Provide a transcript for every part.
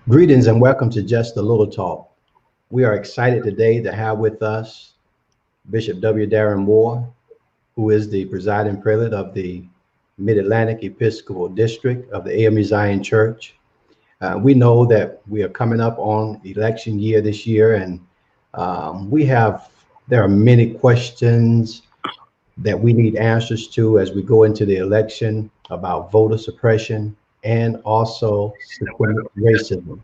Greetings and welcome to Just a Little Talk. We are excited today to have with us Bishop W. Darren Moore, who is the presiding prelate of the Mid-Atlantic Episcopal District of the AME Zion Church. We know that we are coming up on election year this year, and there are many questions that we need answers to as we go into the election about voter suppression and also systemic racism.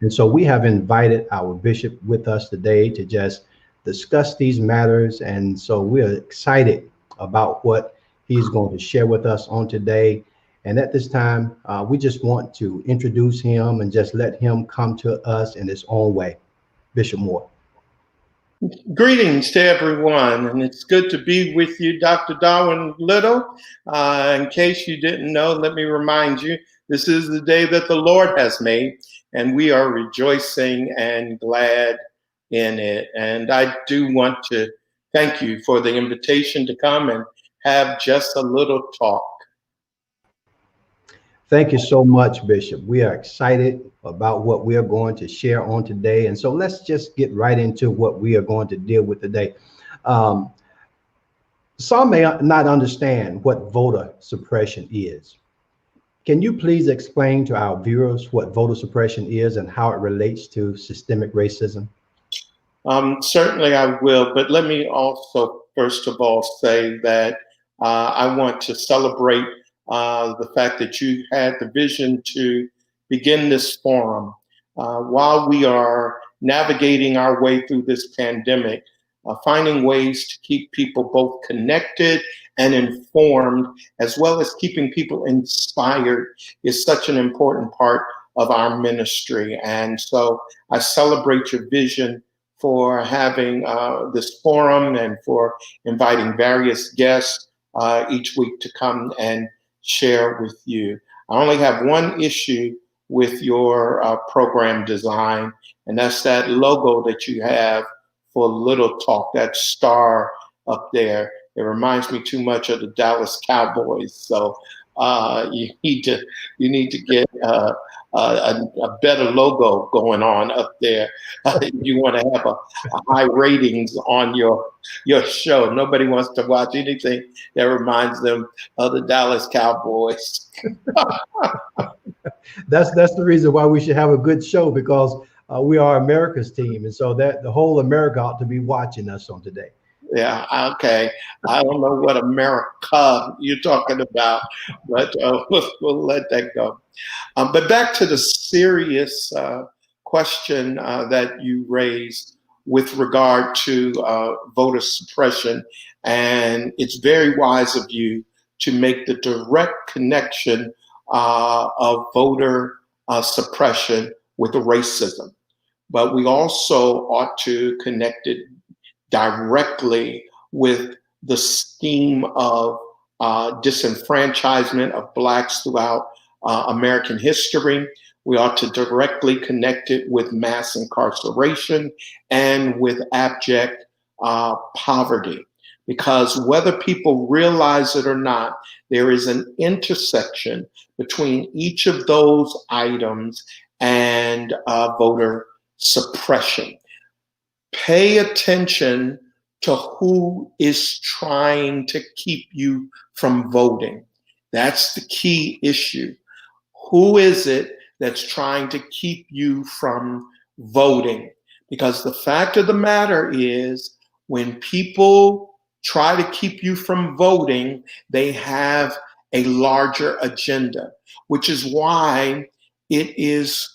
And so we have invited our bishop with us today to just discuss these matters. And so we're excited about what he's going to share with us on today. And at this time, we just want to introduce him and just let him come to us in his own way. Bishop Moore. Greetings to everyone, and it's good to be with you, Dr. Darwin Little. In case you didn't know, let me remind you, this is the day that the Lord has made, and we are rejoicing and glad in it. And I do want to thank you for the invitation to come and have just a little talk. Thank you so much, Bishop. We are excited about what we are going to share on today. And so let's just get right into what we are going to deal with today. Some may not understand what voter suppression is. Can you please explain to our viewers what voter suppression is and how it relates to systemic racism? Certainly I will, but let me also, first of all, say that I want to celebrate the fact that you had the vision to begin this forum. While we are navigating our way through this pandemic, finding ways to keep people both connected and informed, as well as keeping people inspired, is such an important part of our ministry. And so I celebrate your vision for having this forum and for inviting various guests each week to come and share with you. I only have one issue with your program design, and that's that logo that you have for Little Talk, that star up there. It reminds me too much of the Dallas Cowboys. So you need to get a better logo going on up there. If you want to have a high ratings on your show. Nobody wants to watch anything that reminds them of the Dallas Cowboys. That's the reason why we should have a good show, because we are America's team, and so that the whole America ought to be watching us on today. Yeah, okay. I don't know what America you're talking about, but we'll let that go. But back to the serious question that you raised with regard to voter suppression. And it's very wise of you to make the direct connection of voter suppression with racism. But we also ought to connect it directly with the scheme of disenfranchisement of Blacks throughout American history. We ought to directly connect it with mass incarceration and with abject poverty. Because whether people realize it or not, there is an intersection between each of those items and voter suppression. Pay attention to who is trying to keep you from voting. That's the key issue. Who is it that's trying to keep you from voting? Because the fact of the matter is, when people try to keep you from voting, they have a larger agenda, which is why it is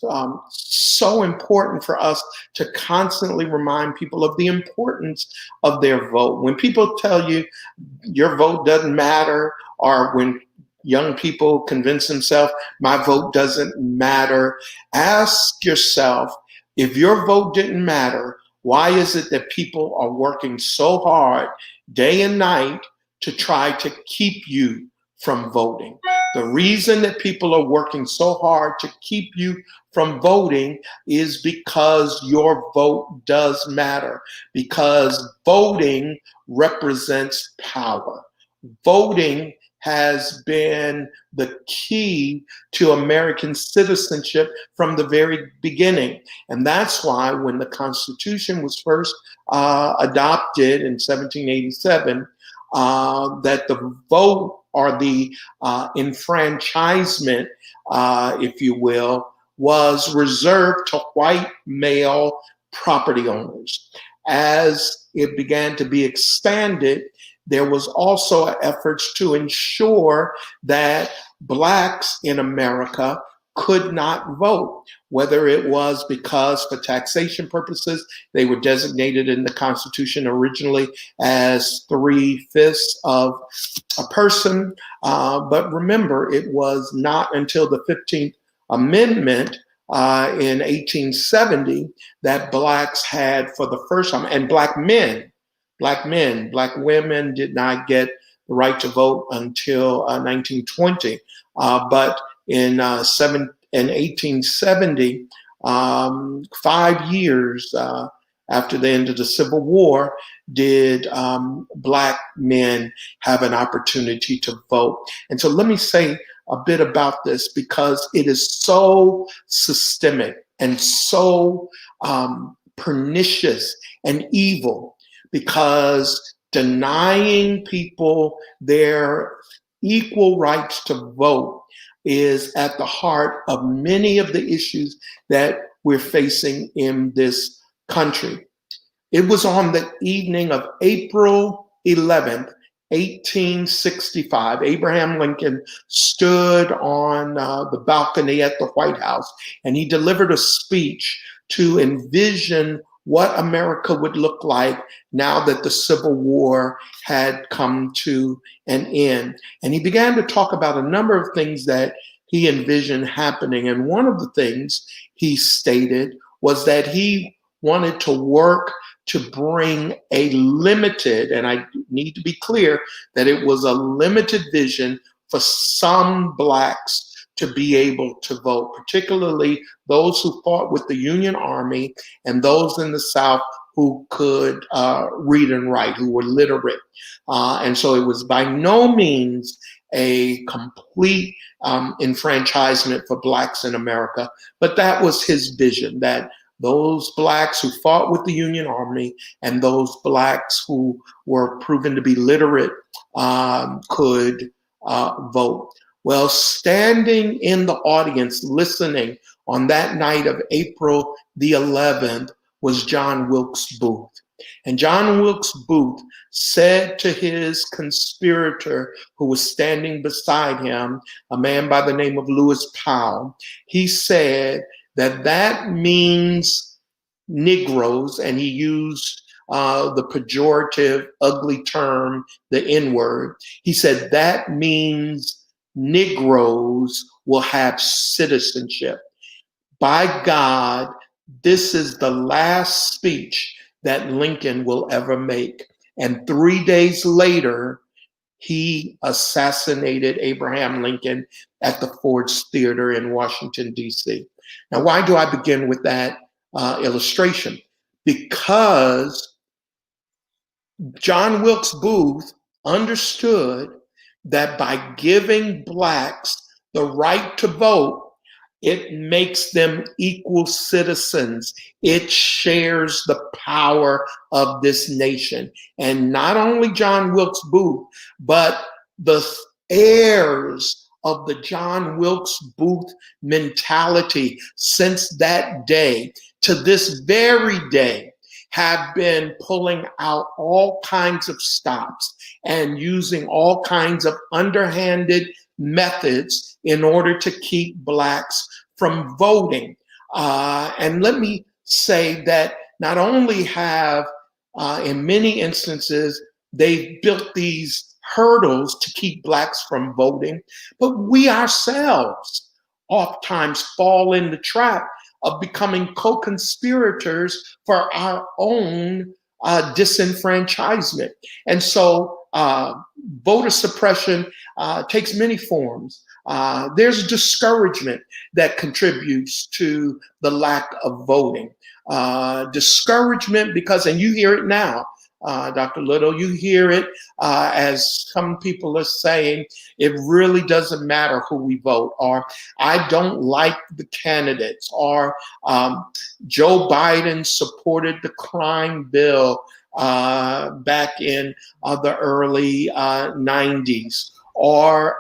so important for us to constantly remind people of the importance of their vote. When people tell you your vote doesn't matter, or when young people convince themselves my vote doesn't matter, ask yourself, if your vote didn't matter, why is it that people are working so hard day and night to try to keep you from voting? The reason that people are working so hard to keep you from voting is because your vote does matter, because voting represents power. Voting has been the key to American citizenship from the very beginning. And that's why when the Constitution was first adopted in 1787, that the vote or the enfranchisement, if you will, was reserved to white male property owners. As it began to be expanded, there was also efforts to ensure that blacks in America could not vote, whether it was because for taxation purposes, they were designated in the Constitution originally as 3/5 of a person. But remember, it was not until the 15th Amendment in 1870 that blacks had for the first time, and black women did not get the right to vote until 1920. But in 1870, 5 years after the end of the Civil War, did black men have an opportunity to vote. And so let me say a bit about this because it is so systemic and so pernicious and evil, because denying people their equal rights to vote is at the heart of many of the issues that we're facing in this country. It was on the evening of April 11th, 1865, Abraham Lincoln stood on the balcony at the White House, and he delivered a speech to envision what America would look like now that the Civil War had come to an end. And he began to talk about a number of things that he envisioned happening. And one of the things he stated was that he wanted to work to bring a limited, and I need to be clear that it was a limited vision for some blacks to be able to vote, particularly those who fought with the Union Army and those in the South who could read and write, who were literate. And so it was by no means a complete enfranchisement for blacks in America, but that was his vision, that those blacks who fought with the Union Army and those blacks who were proven to be literate could vote. Well, standing in the audience listening on that night of April the 11th was John Wilkes Booth. And John Wilkes Booth said to his conspirator who was standing beside him, a man by the name of Lewis Powell, he said that means Negroes, and he used the pejorative, ugly term, the N-word. He said that means Negroes will have citizenship. By God, this is the last speech that Lincoln will ever make. And 3 days later, he assassinated Abraham Lincoln at the Ford's Theater in Washington, D.C. Now, why do I begin with that illustration? Because John Wilkes Booth understood that by giving blacks the right to vote, it makes them equal citizens. It shares the power of this nation. And not only John Wilkes Booth, but the heirs of the John Wilkes Booth mentality since that day to this very day have been pulling out all kinds of stops and using all kinds of underhanded methods in order to keep blacks from voting. And let me say that not only have, in many instances, they've built these hurdles to keep blacks from voting, but we ourselves oftentimes fall in the trap of becoming co-conspirators for our own disenfranchisement. And so voter suppression takes many forms. There's discouragement that contributes to the lack of voting. Discouragement because, and you hear it now, Dr. Little. You hear it as some people are saying, it really doesn't matter who we vote, or I don't like the candidates, or Joe Biden supported the crime bill back in the early 90s, or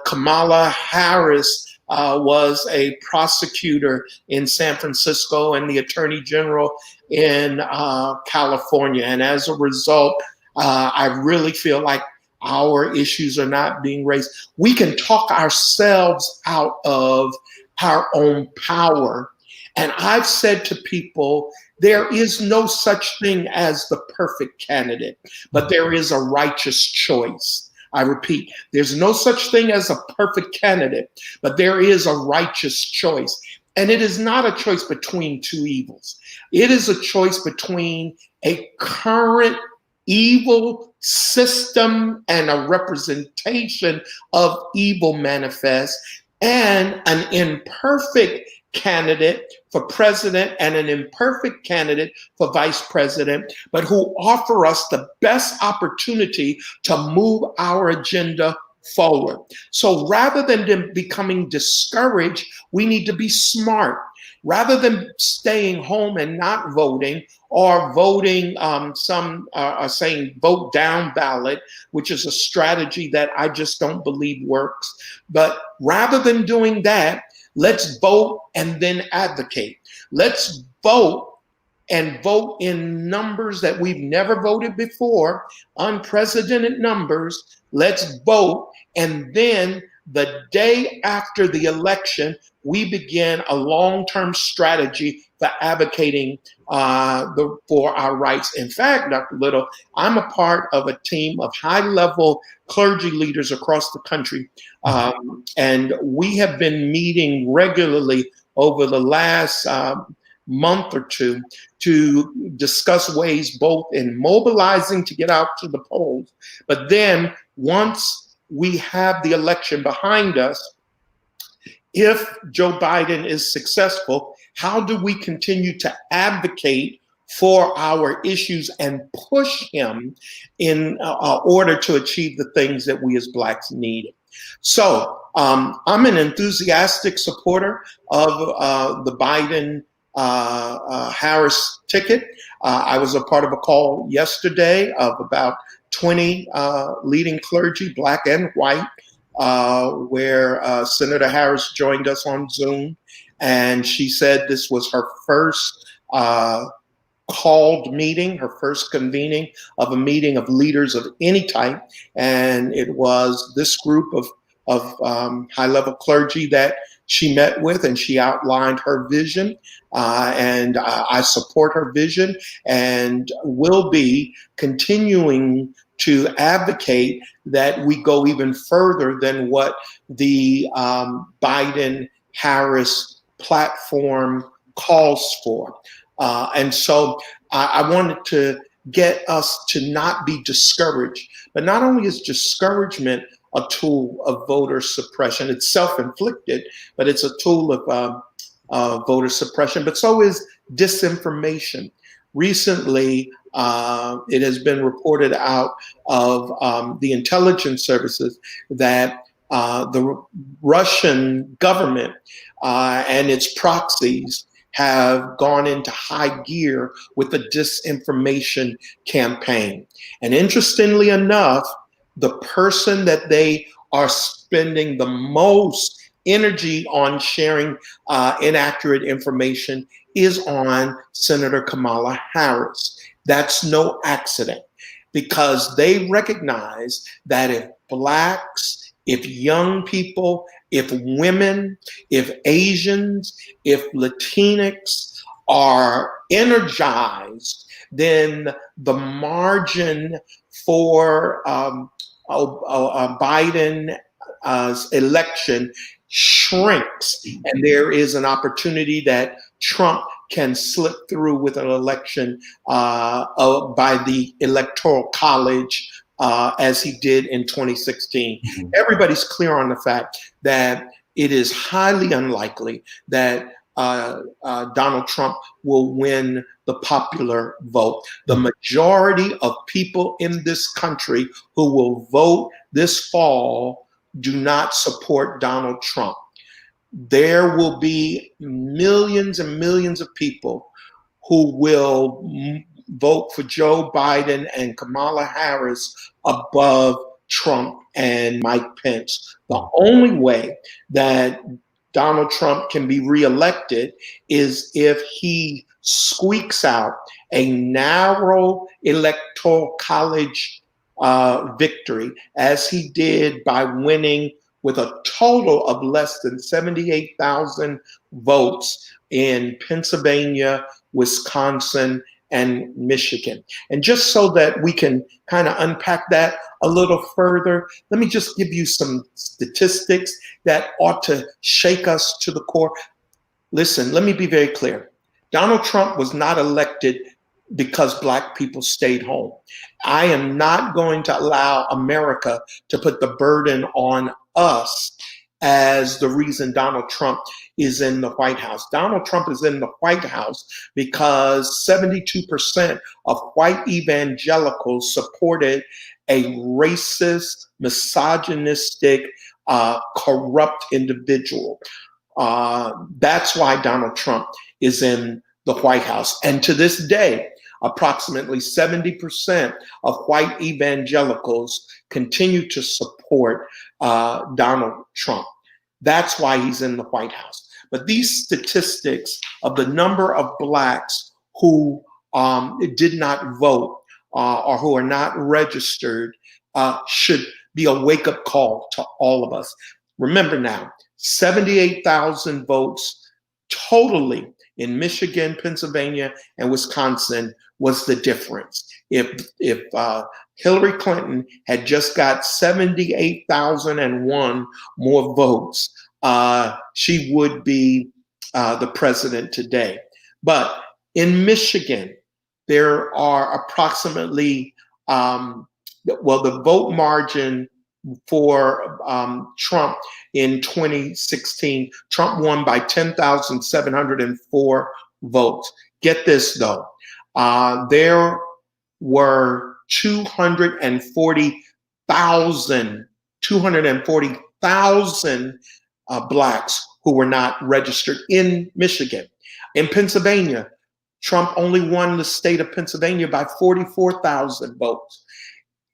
Kamala Harris was a prosecutor in San Francisco and the attorney general in California. And as a result, I really feel like our issues are not being raised. We can talk ourselves out of our own power. And I've said to people, there is no such thing as the perfect candidate, but there is a righteous choice. I repeat, there's no such thing as a perfect candidate, but there is a righteous choice. And it is not a choice between two evils. It is a choice between a current evil system and a representation of evil manifest, and an imperfect candidate for president and an imperfect candidate for vice president, but who offer us the best opportunity to move our agenda forward. So rather than becoming discouraged, we need to be smart. Rather than staying home and not voting, or voting, some are saying vote down ballot, which is a strategy that I just don't believe works. But rather than doing that, let's vote and then advocate. Let's vote and vote in numbers that we've never voted before, unprecedented numbers. Let's vote, and then the day after the election, we begin a long-term strategy for advocating for our rights. In fact, Dr. Little, I'm a part of a team of high-level clergy leaders across the country, and we have been meeting regularly over the last month or two to discuss ways both in mobilizing to get out to the polls, but then once we have the election behind us, if Joe Biden is successful, how do we continue to advocate for our issues and push him in order to achieve the things that we as Blacks need? So I'm an enthusiastic supporter of the Biden Harris ticket. I was a part of a call yesterday of about 20 leading clergy, Black and white, where Senator Harris joined us on Zoom. And she said this was her first called meeting, her first convening of a meeting of leaders of any type. And it was this group of high-level clergy that she met with, and she outlined her vision. And I support her vision and will be continuing to advocate that we go even further than what the Biden-Harris platform calls for. And so I wanted to get us to not be discouraged. But not only is discouragement a tool of voter suppression, it's self-inflicted, but it's a tool of voter suppression, but so is disinformation. Recently, it has been reported out of the intelligence services that the Russian government and its proxies have gone into high gear with the disinformation campaign. And interestingly enough, the person that they are spending the most energy on sharing inaccurate information is on Senator Kamala Harris. That's no accident, because they recognize that if Blacks, if young people, if women, if Asians, if Latinx are energized, then the margin for Biden's election shrinks, and there is an opportunity that Trump can slip through with an election by the Electoral College as he did in 2016. Mm-hmm. Everybody's clear on the fact that it is highly unlikely that Donald Trump will win the popular vote. The majority of people in this country who will vote this fall do not support Donald Trump. There will be millions and millions of people who will vote for Joe Biden and Kamala Harris above Trump and Mike Pence. The only way that Donald Trump can be reelected is if he squeaks out a narrow electoral college victory, as he did by winning with a total of less than 78,000 votes in Pennsylvania, Wisconsin, and Michigan. And just so that we can kind of unpack that a little further, let me just give you some statistics that ought to shake us to the core. Listen, let me be very clear. Donald Trump was not elected because Black people stayed home. I am not going to allow America to put the burden on us as the reason Donald Trump is in the White House. Donald Trump is in the White House because 72% of white evangelicals supported a racist, misogynistic, corrupt individual. That's why Donald Trump is in the White House. And to this day, approximately 70% of white evangelicals continue to support Donald Trump. That's why he's in the White House. But these statistics of the number of Blacks who did not vote or who are not registered should be a wake-up call to all of us. Remember now, 78,000 votes totally in Michigan, Pennsylvania, and Wisconsin was the difference. If Hillary Clinton had just got 78,001 more votes, she would be the president today. But in Michigan, there are approximately, the vote margin for Trump in 2016, Trump won by 10,704 votes. Get this though, there were 240,000 Blacks who were not registered in Michigan. In Pennsylvania, Trump only won the state of Pennsylvania by 44,000 votes.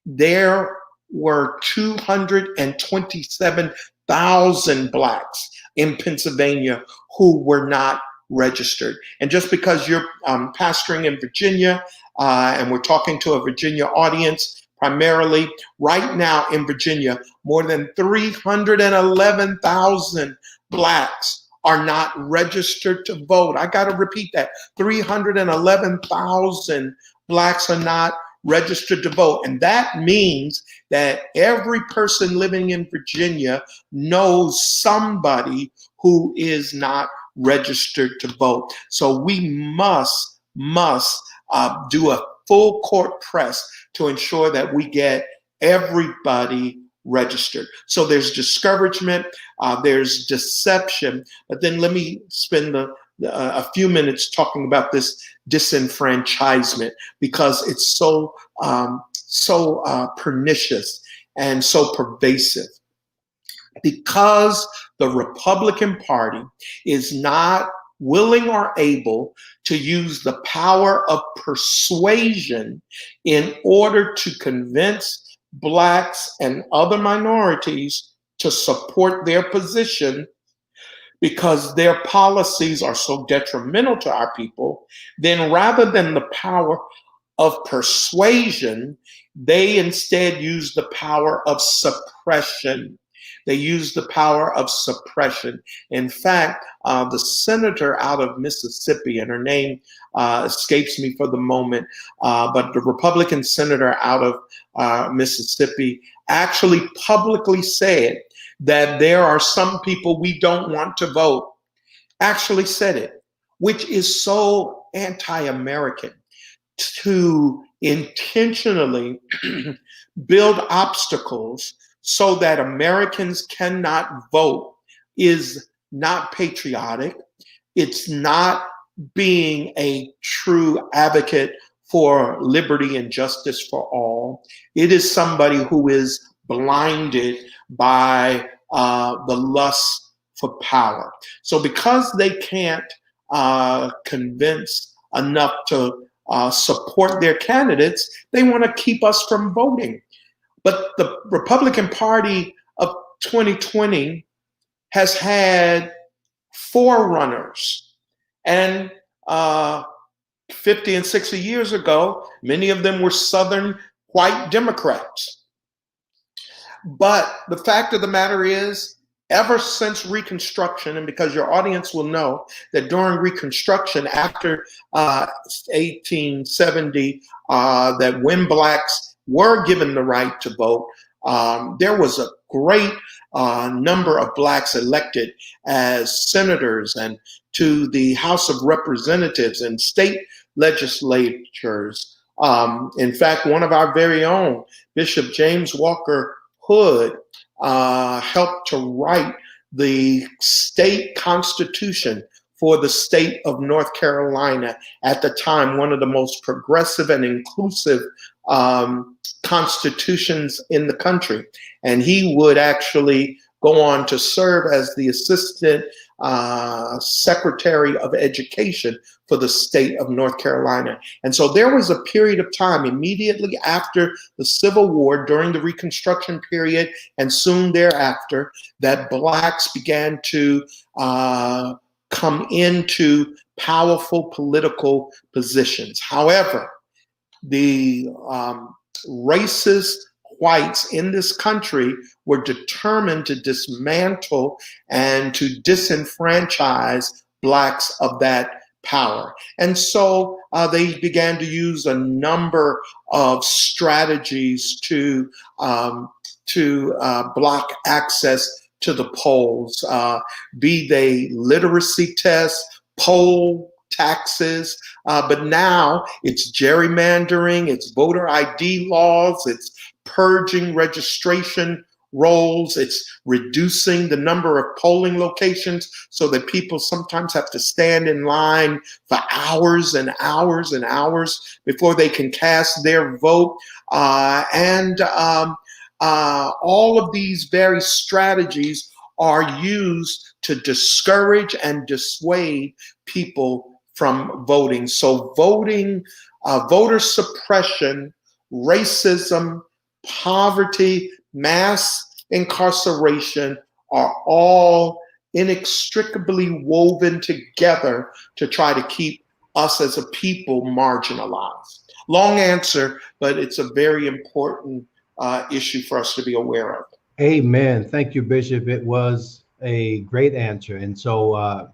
There were 227,000 Blacks in Pennsylvania who were not registered. And just because you're pastoring in Virginia, and we're talking to a Virginia audience primarily, right now in Virginia, more than 311,000 Blacks are not registered to vote. I got to repeat that. 311,000 Blacks are not registered to vote. And that means that every person living in Virginia knows somebody who is not registered to vote. So we must do a full court press to ensure that we get everybody registered. So there's discouragement, there's deception, but then let me spend a few minutes talking about this disenfranchisement, because it's so pernicious and so pervasive. Because the Republican Party is not willing or able to use the power of persuasion in order to convince Blacks and other minorities to support their position, because their policies are so detrimental to our people, then rather than the power of persuasion, they instead use the power of suppression. They use the power of suppression. In fact, the senator out of Mississippi, and her name escapes me for the moment, but the Republican senator out of Mississippi actually publicly said that there are some people we don't want to vote. Actually said it, which is so anti-American, to intentionally build obstacles so that Americans cannot vote is not patriotic, It's not being a true advocate for liberty and justice for all. It is somebody who is blinded by the lust for power. So because they can't convince enough to support their candidates, they want to keep us from voting. But the Republican Party of 2020 has had forerunners. And 50 and 60 years ago, many of them were Southern white Democrats. But the fact of the matter is, ever since Reconstruction, and because your audience will know that during Reconstruction, after 1870, that when blacks were given the right to vote, there was a great number of blacks elected as senators and to the House of Representatives and state legislatures. In fact, one of our very own, Bishop James Walker Hood, helped to write the state constitution for the state of North Carolina, at the time one of the most progressive and inclusive constitutions in the country. And he would actually go on to serve as the assistant secretary of education for the state of North Carolina. And so there was a period of time immediately after the Civil War, during the Reconstruction period, and soon thereafter, that blacks began to come into powerful political positions. However, the racist whites in this country were determined to dismantle and to disenfranchise blacks of that power. And so they began to use a number of strategies to block access to the polls, be they literacy tests, poll taxes, but now it's gerrymandering, it's voter ID laws, it's purging registration rolls, it's reducing the number of polling locations so that people sometimes have to stand in line for hours and hours and hours before they can cast their vote. All of these very strategies are used to discourage and dissuade people from voting. So voting, voter suppression, racism, poverty, mass incarceration are all inextricably woven together to try to keep us as a people marginalized. Long answer, but it's a very important issue for us to be aware of. Amen. Thank you, Bishop. It was a great answer. And so,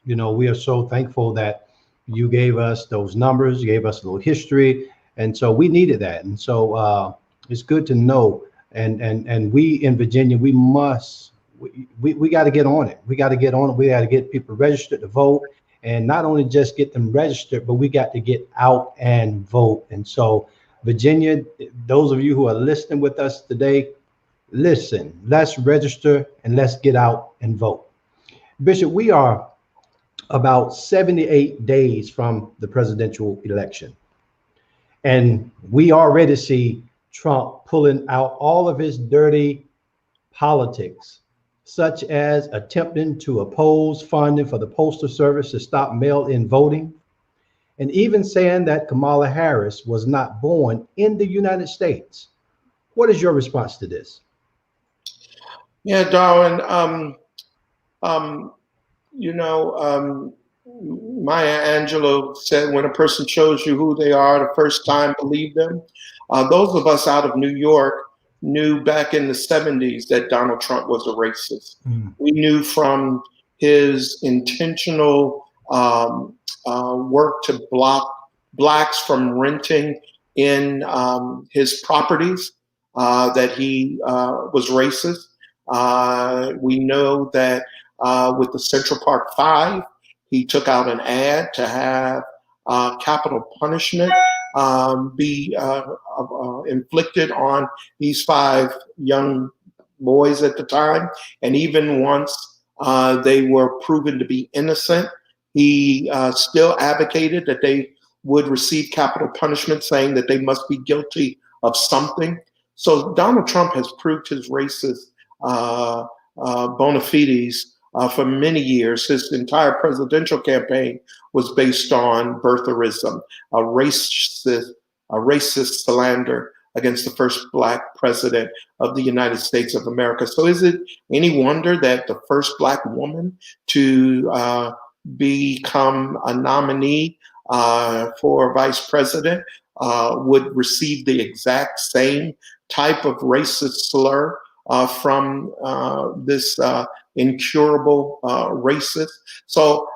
we are so thankful that you gave us those numbers, you gave us a little history. And so we needed that. And so it's good to know. And we in Virginia, we got to get on it. We got to get on it. We got to get people registered to vote, and not only just get them registered, but we got to get out and vote. And so Virginia, those of you who are listening with us today, listen, let's register and let's get out and vote. Bishop, we are about 78 days from the presidential election. And we already see Trump pulling out all of his dirty politics, such as attempting to oppose funding for the Postal Service to stop mail-in voting, and even saying that Kamala Harris was not born in the United States. What is your response to this? Yeah, Darwin, Maya Angelou said, when a person shows you who they are the first time, believe them. Those of us out of New York knew back in the 70s that Donald Trump was a racist. We knew from his intentional work to block blacks from renting in his properties that he was racist. We know that with the Central Park Five, he took out an ad to have capital punishment be inflicted on these 5 young boys at the time. And even once they were proven to be innocent, He still advocated that they would receive capital punishment, saying that they must be guilty of something. So Donald Trump has proved his racist bona fides for many years. His entire presidential campaign was based on birtherism, a racist slander against the first Black president of the United States of America. So is it any wonder that the first Black woman to become a nominee for vice president would receive the exact same type of racist slur from this incurable racist? So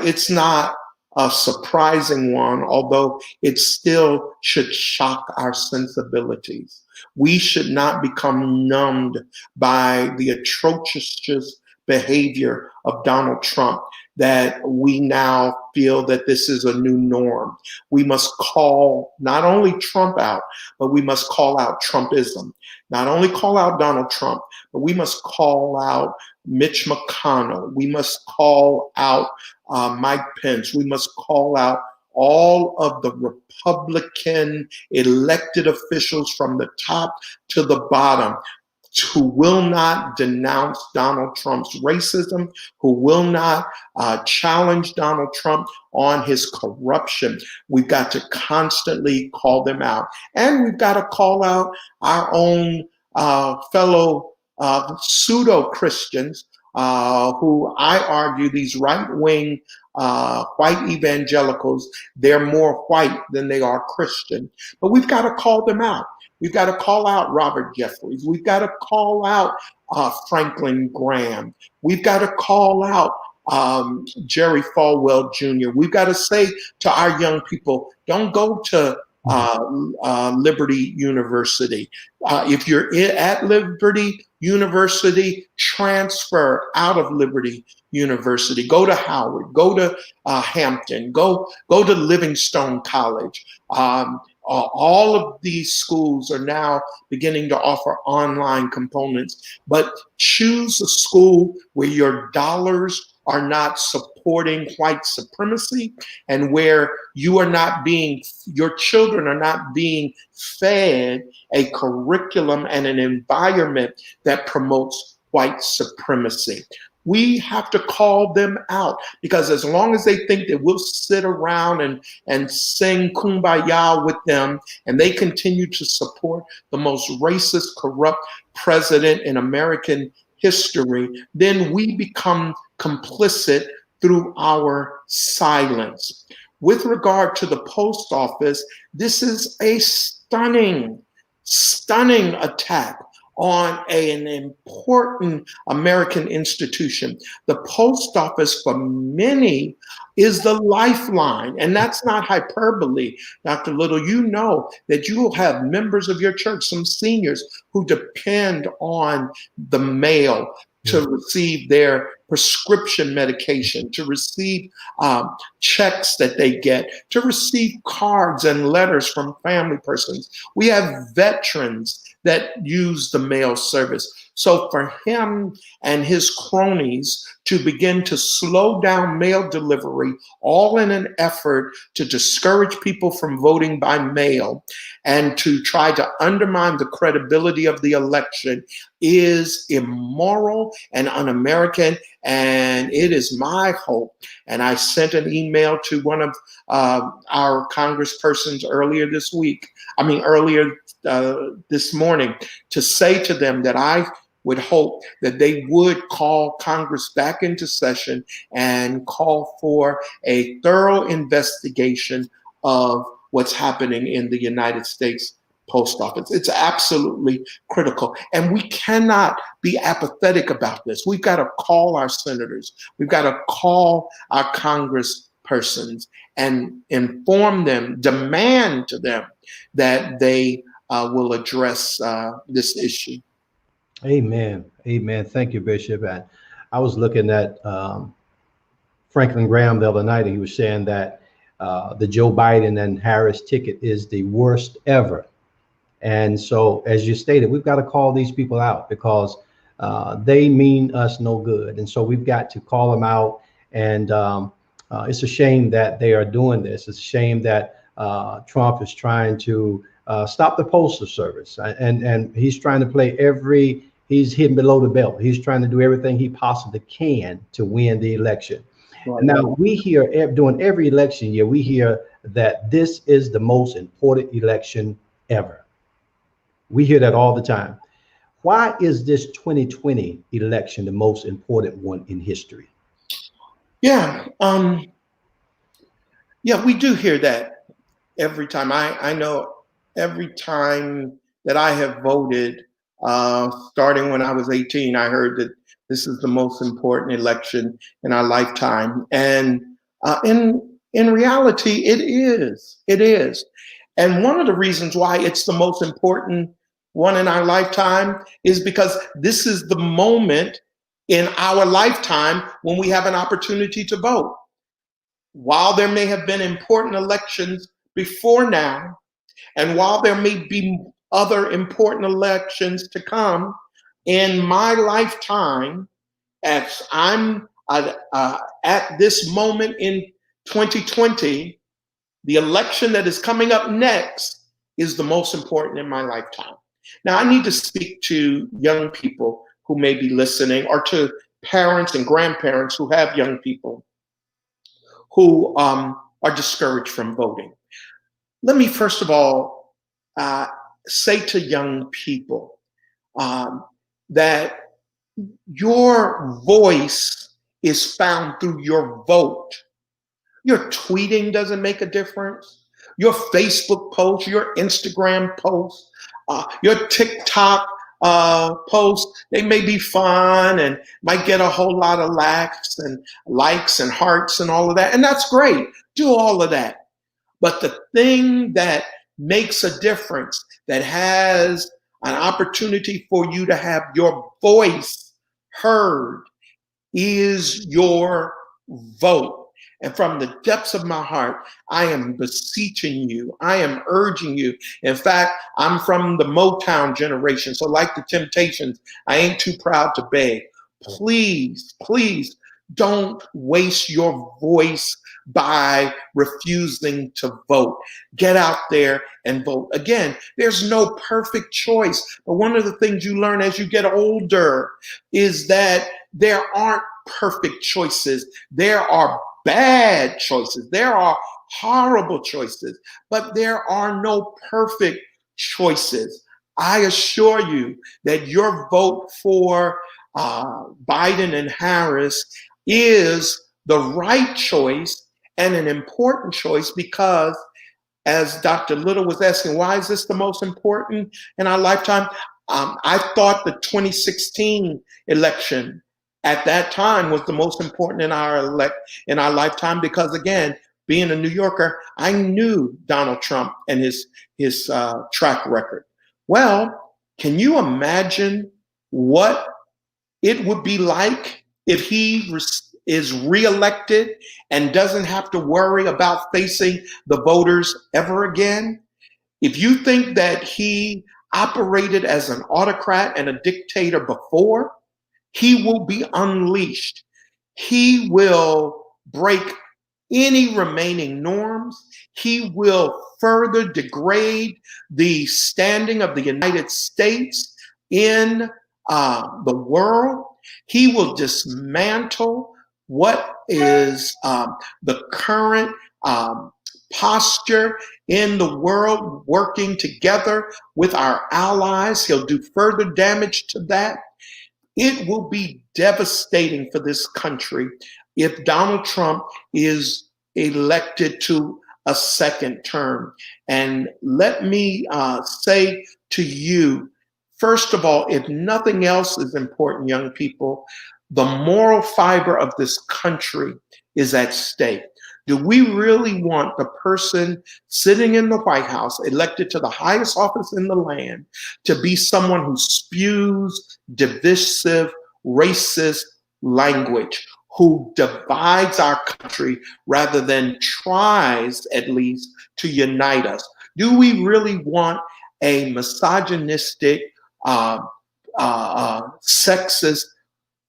it's not a surprising one, although it still should shock our sensibilities. We should not become numbed by the atrocious behavior of Donald Trump that we now feel that this is a new norm. We must call not only Trump out, but we must call out Trumpism. Not only call out Donald Trump, but we must call out Mitch McConnell. We must call out Mike Pence. We must call out all of the Republican elected officials from the top to the bottom who will not denounce Donald Trump's racism, who will not challenge Donald Trump on his corruption. We've got to constantly call them out. And we've got to call out our own fellow pseudo-Christians who I argue these right-wing white evangelicals, they're more white than they are Christian. But we've got to call them out. We've got to call out Robert Jeffries. We've got to call out Franklin Graham. We've got to call out Jerry Falwell Jr. We've got to say to our young people, don't go to Liberty University. If you're at Liberty University, transfer out of Liberty University. Go to Howard. Go to Hampton. Go to Livingstone College. All of these schools are now beginning to offer online components, but choose a school where your dollars are not supporting white supremacy and where your children are not being fed a curriculum and an environment that promotes white supremacy. We have to call them out, because as long as they think that we'll sit around and sing kumbaya with them and they continue to support the most racist, corrupt president in American history, then we become complicit through our silence. With regard to the post office, this is a stunning attack on an important American institution. The post office for many is the lifeline, and that's not hyperbole. Dr. Little, you know that you will have members of your church, some seniors, who depend on the mail to receive their prescription medication, to receive checks that they get, to receive cards and letters from family persons. We have veterans that use the mail service. So for him and his cronies to begin to slow down mail delivery, all in an effort to discourage people from voting by mail and to try to undermine the credibility of the election, is immoral and un-American. And it is my hope, and I sent an email to one of our congresspersons earlier this morning, to say to them that I would hope that they would call Congress back into session and call for a thorough investigation of what's happening in the United States Post Office. It's absolutely critical. And we cannot be apathetic about this. We've got to call our senators. We've got to call our congresspersons and inform them, demand to them that they will address this issue. Amen. Amen. Thank you, Bishop. And I was looking at Franklin Graham the other night, and he was saying that the Joe Biden and Harris ticket is the worst ever. And so, as you stated, we've got to call these people out because they mean us no good. And so we've got to call them out And it's a shame that they are doing this. It's a shame that Trump is trying to stop the postal service, and he's trying to play every. He's hitting below the belt. He's trying to do everything he possibly can to win the election. Right. And now we hear during every election year, we hear that this is the most important election ever. We hear that all the time. Why is this 2020 election the most important one in history? Yeah, yeah, we do hear that every time. I know every time that I have voted, starting when I was 18, I heard that this is the most important election in our lifetime. And in reality, it is. It is. And one of the reasons why it's the most important one in our lifetime is because this is the moment in our lifetime when we have an opportunity to vote. While there may have been important elections before now, and while there may be other important elections to come, in my lifetime, as I'm at this moment in 2020, the election that is coming up next is the most important in my lifetime. Now, I need to speak to young people who may be listening, or to parents and grandparents who have young people who are discouraged from voting. Let me first of all say to young people that your voice is found through your vote. Your tweeting doesn't make a difference. Your Facebook post, your Instagram post, your TikTok posts, they may be fun and might get a whole lot of likes and hearts and all of that. And that's great. Do all of that. But the thing that makes a difference, that has an opportunity for you to have your voice heard, is your vote. And from the depths of my heart, I am beseeching you. I am urging you. In fact, I'm from the Motown generation. So like the Temptations, I ain't too proud to beg. Please, please don't waste your voice by refusing to vote. Get out there and vote. Again, there's no perfect choice. But one of the things you learn as you get older is that there aren't perfect choices. There are bad choices. There are horrible choices, but there are no perfect choices. I assure you that your vote for Biden and Harris is the right choice and an important choice, because as Dr. Little was asking, why is this the most important in our lifetime? I thought the 2016 election at that time was the most important in our lifetime, because again, being a New Yorker, I knew Donald Trump and his track record. Well, can you imagine what it would be like if he is reelected and doesn't have to worry about facing the voters ever again? If you think that he operated as an autocrat and a dictator before, he will be unleashed. He will break any remaining norms. He will further degrade the standing of the United States in the world. He will dismantle what is the current posture in the world, working together with our allies. He'll do further damage to that. It will be devastating for this country if Donald Trump is elected to a second term. And let me say to you, first of all, if nothing else is important, young people, the moral fiber of this country is at stake. Do we really want the person sitting in the White House, elected to the highest office in the land, to be someone who spews divisive, racist language, who divides our country rather than tries, at least, to unite us? Do we really want a misogynistic, sexist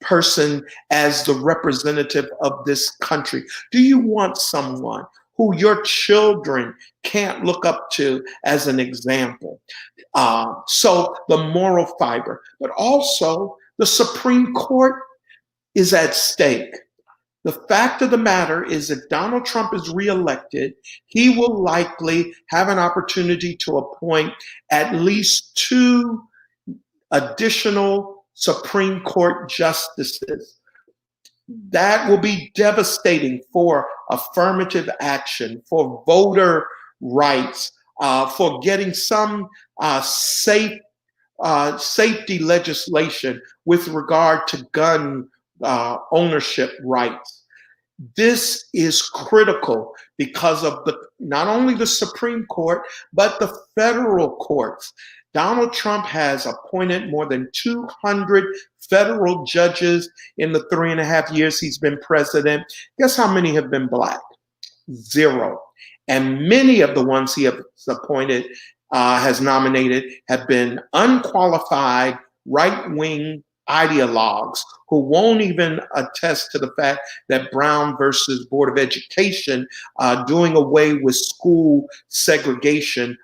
person as the representative of this country? Do you want someone who your children can't look up to as an example? So the moral fiber, but also the Supreme Court is at stake. The fact of the matter is, if Donald Trump is reelected, he will likely have an opportunity to appoint at least 2 additional Supreme Court justices. That will be devastating for affirmative action, for voter rights, for getting some safety legislation with regard to gun ownership rights. This is critical because of not only the Supreme Court, but the federal courts. Donald Trump has appointed more than 200 federal judges in the 3.5 years he's been president. Guess how many have been Black? 0. And many of the ones he has appointed, has nominated, have been unqualified right-wing ideologues who won't even attest to the fact that Brown versus Board of Education, doing away with school segregation,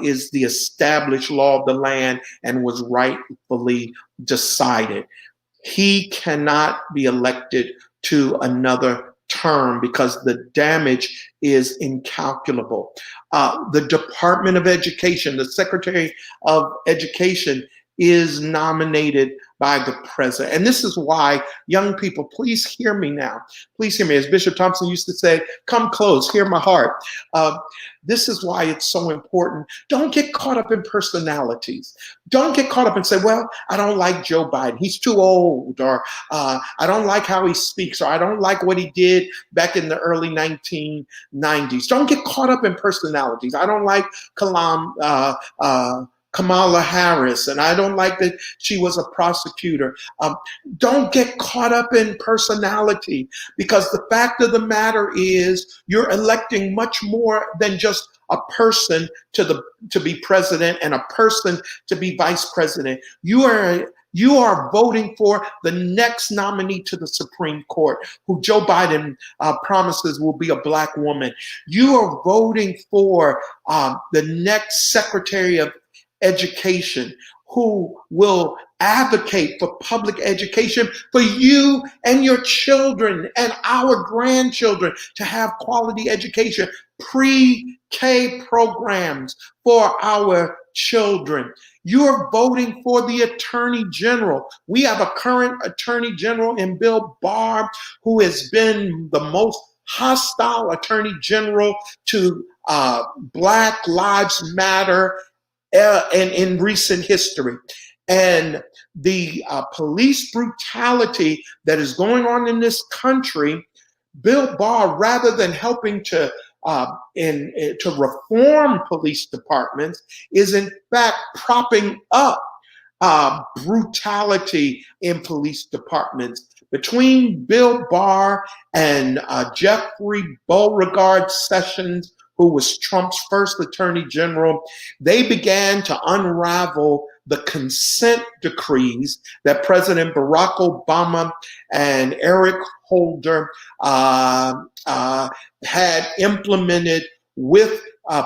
is the established law of the land and was rightfully decided. He cannot be elected to another term because the damage is incalculable. The Department of Education, the Secretary of Education, is nominated by the president. And this is why, young people, please hear me now. Please hear me. As Bishop Thompson used to say, come close, hear my heart. This is why it's so important. Don't get caught up in personalities. Don't get caught up and say, well, I don't like Joe Biden. He's too old, or I don't like how he speaks, or I don't like what he did back in the early 1990s. Don't get caught up in personalities. I don't like Kamala Harris, and I don't like that she was a prosecutor. Don't get caught up in personality, because the fact of the matter is you're electing much more than just a person to be president and a person to be vice president. You are voting for the next nominee to the Supreme Court, who Joe Biden promises will be a Black woman. You are voting for the next Secretary of Education, who will advocate for public education for you and your children and our grandchildren to have quality education, pre-K programs for our children. You're voting for the Attorney General. We have a current Attorney General in Bill Barr, who has been the most hostile Attorney General to Black Lives Matter and in recent history. And the police brutality that is going on in this country, Bill Barr, rather than helping to reform police departments, is in fact propping up brutality in police departments. Between Bill Barr and Jeffrey Beauregard Sessions, who was Trump's first attorney general, they began to unravel the consent decrees that President Barack Obama and Eric Holder had implemented with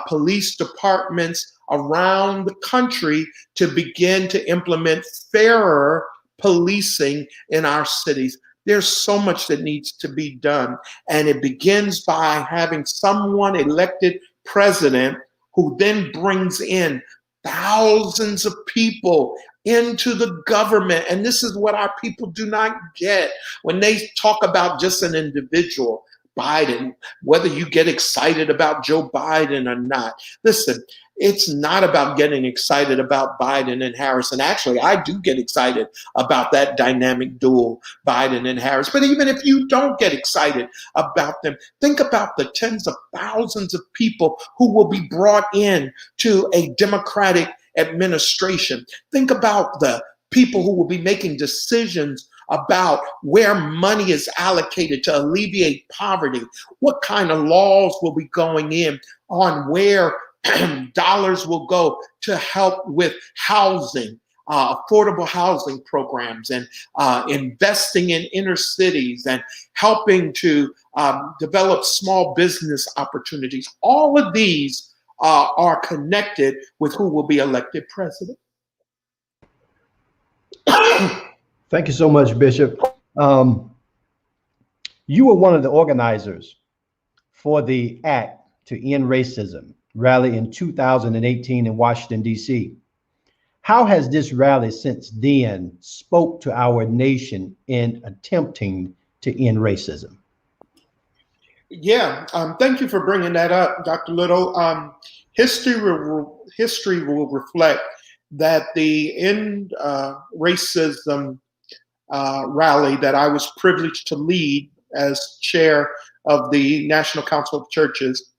police departments around the country to begin to implement fairer policing in our cities. There's so much that needs to be done. And it begins by having someone elected president who then brings in thousands of people into the government. And this is what our people do not get when they talk about just an individual. Biden, whether you get excited about Joe Biden or not. Listen, it's not about getting excited about Biden and Harris. And actually, I do get excited about that dynamic duel, Biden and Harris. But even if you don't get excited about them, think about the tens of thousands of people who will be brought in to a Democratic administration. Think about the people who will be making decisions about where money is allocated to alleviate poverty. What kind of laws will be going in on where dollars will go to help with housing, affordable housing programs and investing in inner cities and helping to develop small business opportunities. All of these are connected with who will be elected president. Thank you so much, Bishop. You were one of the organizers for the Act to End Racism rally in 2018 in Washington, D.C. How has this rally since then spoke to our nation in attempting to end racism? Yeah, thank you for bringing that up, Dr. Little. History will reflect that the End Racism rally that I was privileged to lead as chair of the National Council of Churches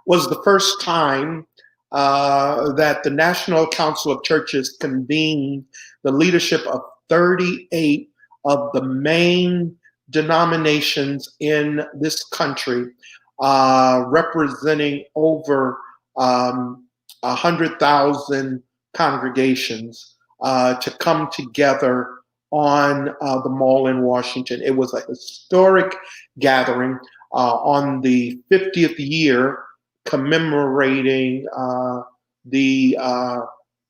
was the first time that the National Council of Churches convened the leadership of 38 of the main denominations in this country, representing over 100,000 congregations to come together on the Mall in Washington. It was a historic gathering on the 50th year commemorating the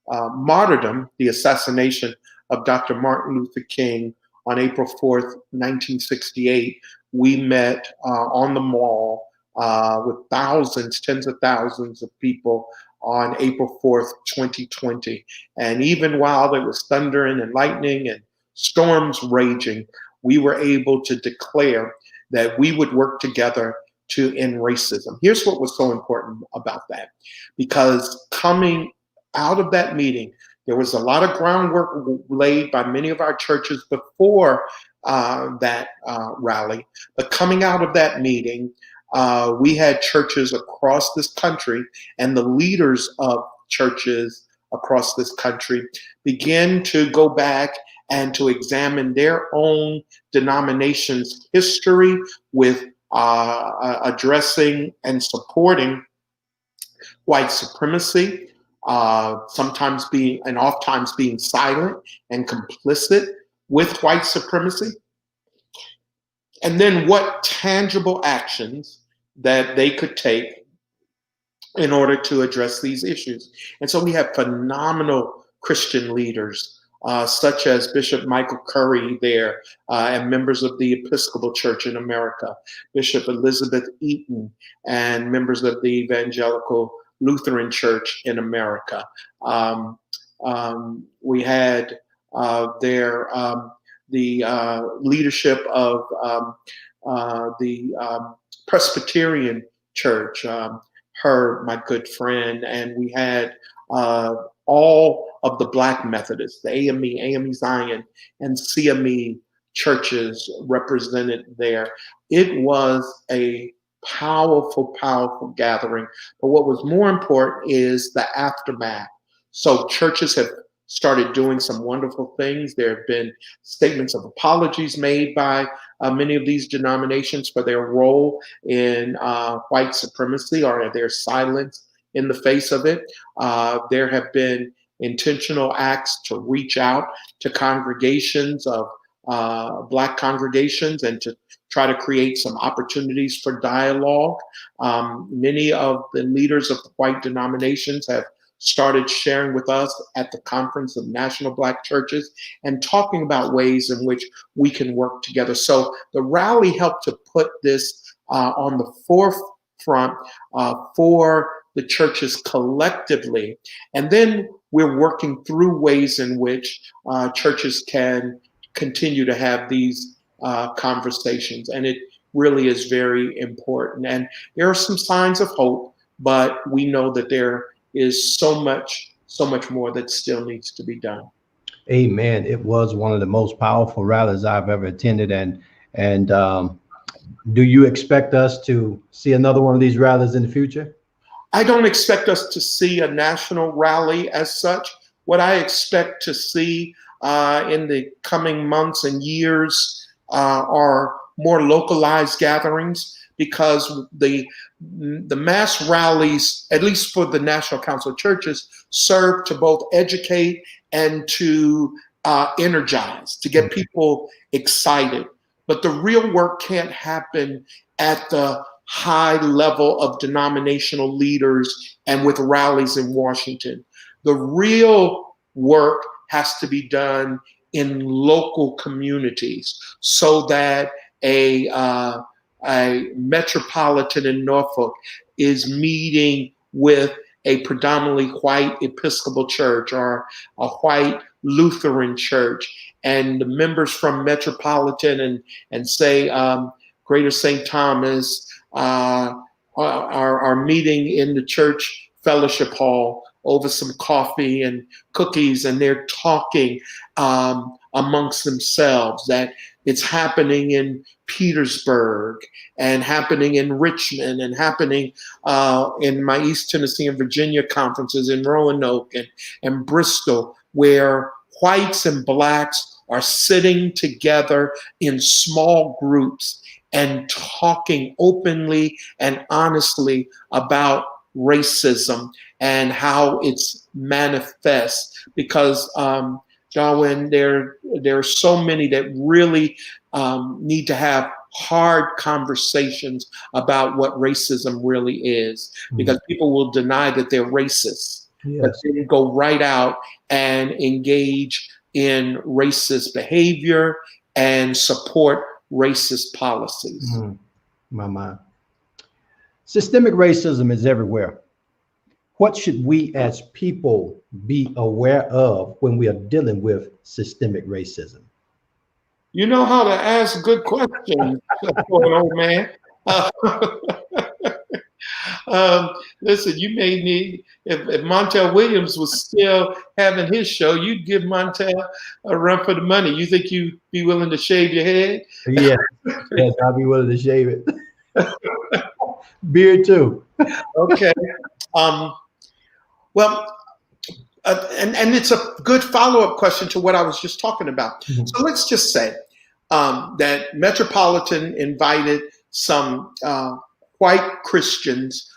martyrdom, the assassination of Dr. Martin Luther King on April 4th, 1968. We met on the Mall with thousands, tens of thousands of people on April 4th, 2020. And even while there was thundering and lightning and storms raging, we were able to declare that we would work together to end racism. Here's what was so important about that, because coming out of that meeting, there was a lot of groundwork laid by many of our churches before that rally. But coming out of that meeting, we had churches across this country and the leaders of churches across this country begin to go back and to examine their own denomination's history with addressing and supporting white supremacy, sometimes being and oftentimes being silent and complicit with white supremacy. And then what tangible actions that they could take in order to address these issues. And so we have phenomenal Christian leaders, such as Bishop Michael Curry there, and members of the Episcopal Church in America, Bishop Elizabeth Eaton, and members of the Evangelical Lutheran Church in America. We had the leadership of the Presbyterian Church, my good friend, and we had all of the Black Methodists, the AME Zion, and CME churches represented there. It was a powerful, powerful gathering. But what was more important is the aftermath. So churches have started doing some wonderful things. There have been statements of apologies made by many of these denominations for their role in white supremacy or their silence in the face of it. There have been intentional acts to reach out to congregations of Black congregations and to try to create some opportunities for dialogue. Many of the leaders of the white denominations have started sharing with us at the Conference of National Black Churches and talking about ways in which we can work together. So the rally helped to put this on the forefront for the churches collectively. And then we're working through ways in which churches can continue to have these conversations. And it really is very important. And there are some signs of hope, but we know that there is so much more that still needs to be done. Amen. It was one of the most powerful rallies I've ever attended. And do you expect us to see another one of these rallies in the future? I don't expect us to see a national rally as such. What I expect to see in the coming months and years are more localized gatherings, because the mass rallies, at least for the National Council of Churches, serve to both educate and to energize, to get people excited. But the real work can't happen at the high level of denominational leaders and with rallies in Washington. The real work has to be done in local communities so that a metropolitan in Norfolk is meeting with a predominantly white Episcopal church or a white Lutheran church, and the members from Metropolitan and say Greater St. Thomas are meeting in the church fellowship hall over some coffee and cookies, and they're talking amongst themselves, that it's happening in Petersburg and happening in Richmond and happening in my East Tennessee and Virginia conferences in Roanoke and Bristol, where whites and blacks are sitting together in small groups and talking openly and honestly about racism and how it's manifests. Because Darwin, there are so many that really need to have hard conversations about what racism really is, because people will deny that they're racist, but then go right out and engage in racist behavior and support racist policies. My. Systemic racism is everywhere. What should we as people be aware of when we are dealing with systemic racism? You know how to ask good questions for an old man. Listen, you may need, if Montel Williams was still having his show, you'd give Montel a run for the money. You think you'd be willing to shave your head? Yes, I'll be willing to shave it. Beard too. Okay. Well, and it's a good follow-up question to what I was just talking about. So let's just say that Metropolitan invited some white Christians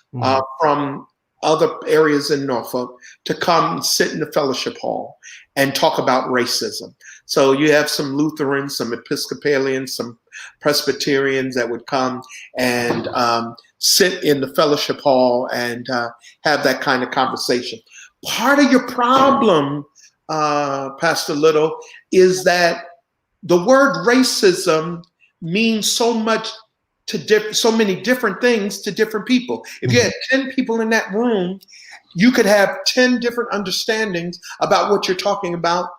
from other areas in Norfolk to come and sit in the fellowship hall and talk about racism. So you have some Lutherans, some Episcopalians, some Presbyterians that would come and sit in the fellowship hall and have that kind of conversation. Part of your problem, Pastor Little, is that the word racism means so much to so many different things to different people. If you had 10 people in that room, you could have 10 different understandings about what you're talking about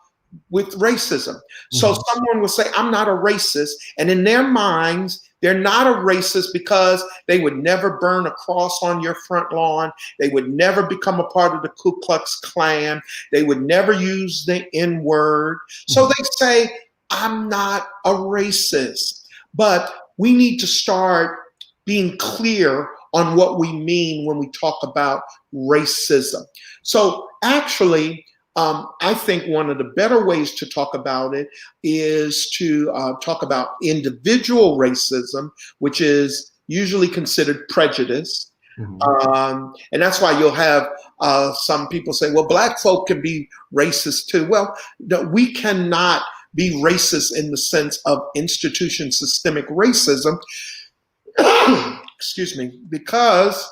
with racism. So someone will say, I'm not a racist. And in their minds, they're not a racist because they would never burn a cross on your front lawn. They would never become a part of the Ku Klux Klan. They would never use the N-word. So they say, I'm not a racist. But we need to start being clear on what we mean when we talk about racism. So actually, I think one of the better ways to talk about it is to talk about individual racism, which is usually considered prejudice. And that's why you'll have some people say, well, black folk can be racist too. Well, no, we cannot be racist in the sense of institution systemic racism, excuse me, because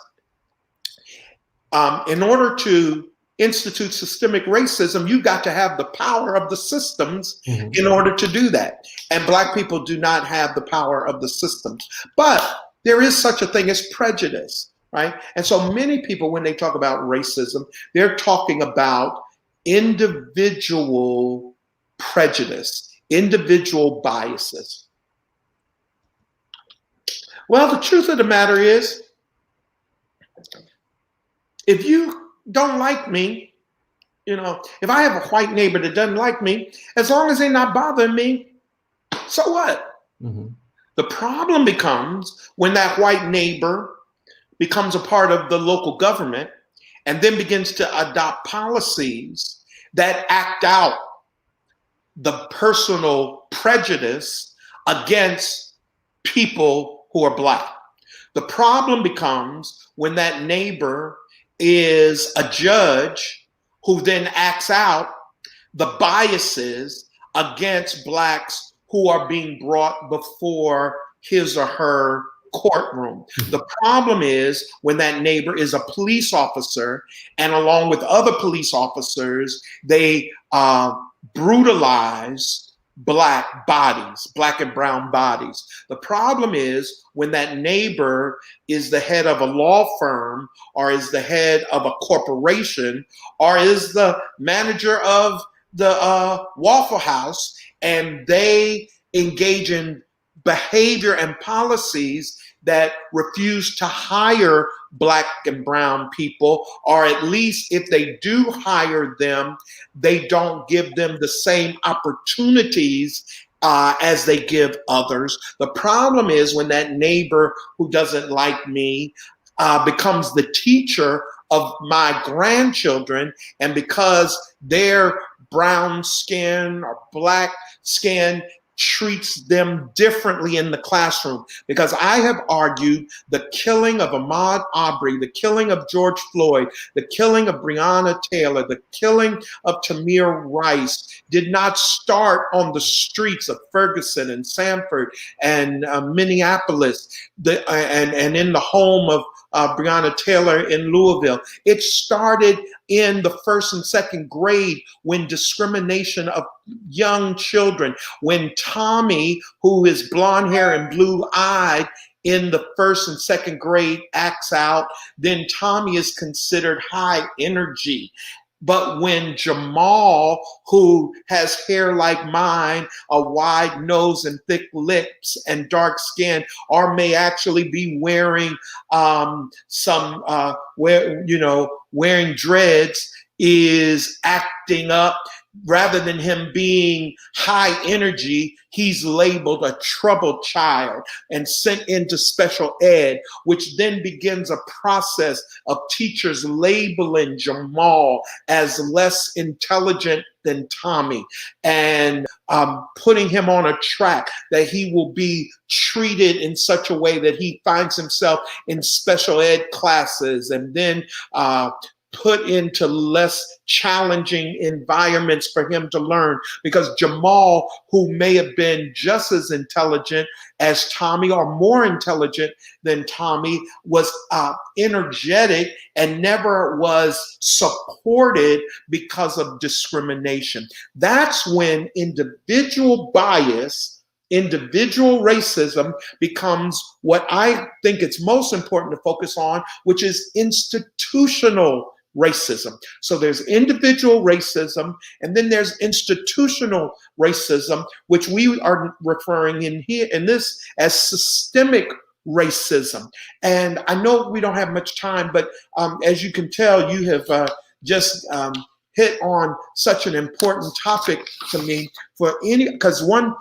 in order to institute systemic racism, you've got to have the power of the systems in order to do that. And black people do not have the power of the systems. But there is such a thing as prejudice, right? And so many people, when they talk about racism, they're talking about individual prejudice, individual biases. Well, the truth of the matter is, if you don't like me, if I have a white neighbor that doesn't like me, as long as they're not bothering me, so what? The problem becomes when that white neighbor becomes a part of the local government and then begins to adopt policies that act out the personal prejudice against people who are black. The problem becomes when that neighbor is a judge who then acts out the biases against blacks who are being brought before his or her courtroom. The problem is when that neighbor is a police officer, and along with other police officers, they brutalize black bodies, black and brown bodies. The problem is when that neighbor is the head of a law firm, or is the head of a corporation, or is the manager of the Waffle House, and they engage in behavior and policies that refuse to hire black and brown people, or at least if they do hire them, they don't give them the same opportunities as they give others. The problem is when that neighbor who doesn't like me becomes the teacher of my grandchildren, and because their brown skin or black skin treats them differently in the classroom. Because I have argued the killing of Ahmaud Arbery, the killing of George Floyd, the killing of Breonna Taylor, the killing of Tamir Rice did not start on the streets of Ferguson and Sanford and Minneapolis, and in the home of Breonna Taylor in Louisville. It started in the first and second grade when discrimination of young children, when Tommy, who is blonde hair and blue eyed in the first and second grade, acts out, then Tommy is considered high energy. But when Jamal, who has hair like mine, a wide nose and thick lips and dark skin, or may actually be wearing wearing dreads, is acting up, rather than him being high energy, he's labeled a troubled child and sent into special ed, which then begins a process of teachers labeling Jamal as less intelligent than Tommy, and putting him on a track that he will be treated in such a way that he finds himself in special ed classes, and then put into less challenging environments for him to learn. Because Jamal, who may have been just as intelligent as Tommy or more intelligent than Tommy, was energetic and never was supported because of discrimination. That's when individual bias, individual racism becomes what I think it's most important to focus on, which is institutional racism. So there's individual racism, and then there's institutional racism, which we are referring in here in this as systemic racism. And I know we don't have much time, but as you can tell, you have just hit on such an important topic to me. Because one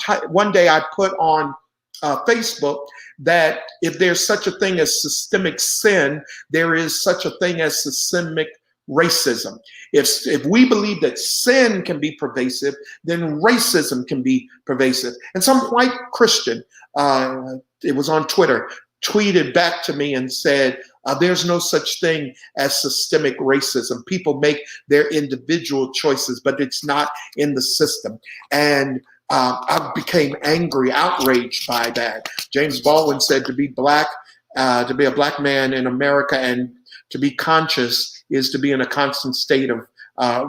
day I put on Facebook that if there's such a thing as systemic sin, there is such a thing as systemic racism. If we believe that sin can be pervasive, then racism can be pervasive. And some white Christian, it was on Twitter, tweeted back to me and said, there's no such thing as systemic racism. People make their individual choices, but it's not in the system. And I became angry, outraged by that. James Baldwin said to be a black man in America and to be conscious is to be in a constant state of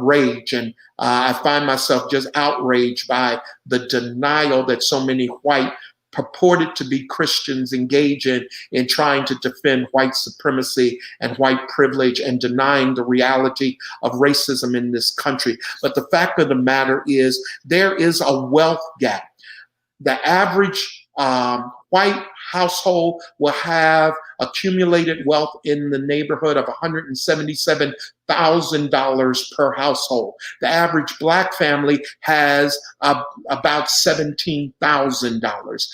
rage. And I find myself just outraged by the denial that so many white purported to be Christians engage in trying to defend white supremacy and white privilege and denying the reality of racism in this country. But the fact of the matter is there is a wealth gap. The average white household will have accumulated wealth in the neighborhood of $177,000 per household. The average black family has about $17,000.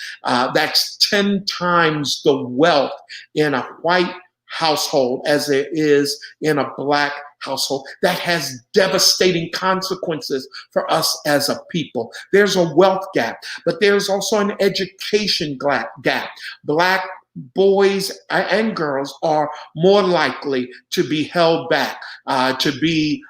That's 10 times the wealth in a white household as it is in a black household. That has devastating consequences for us as a people. There's a wealth gap, but there's also an education gap. Black boys and girls are more likely to be held back, to be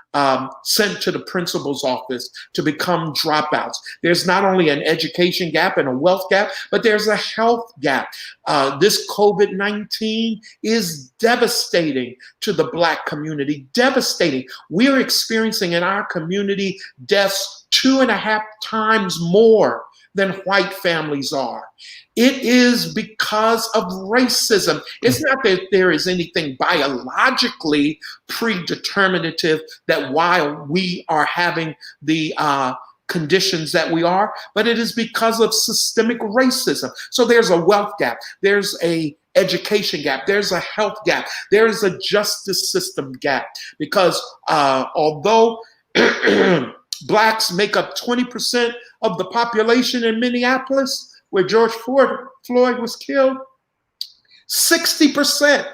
sent to the principal's office, to become dropouts. There's not only an education gap and a wealth gap, but there's a health gap. This COVID-19 is devastating to the Black community, devastating. We're experiencing in our community deaths 2.5 times more than white families are. It is because of racism. It's not that there is anything biologically predeterminative that why we are having the conditions that we are, but it is because of systemic racism. So there's a wealth gap, there's a education gap, there's a health gap, there's a justice system gap, because although Blacks make up 20% of the population in Minneapolis, where George Floyd was killed, 60%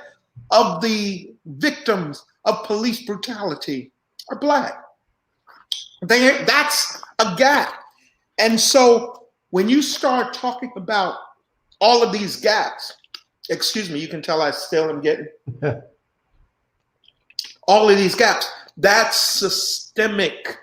of the victims of police brutality are Black. That's a gap. And so when you start talking about all of these gaps, excuse me, you can tell I still am getting all of these gaps, that's systemic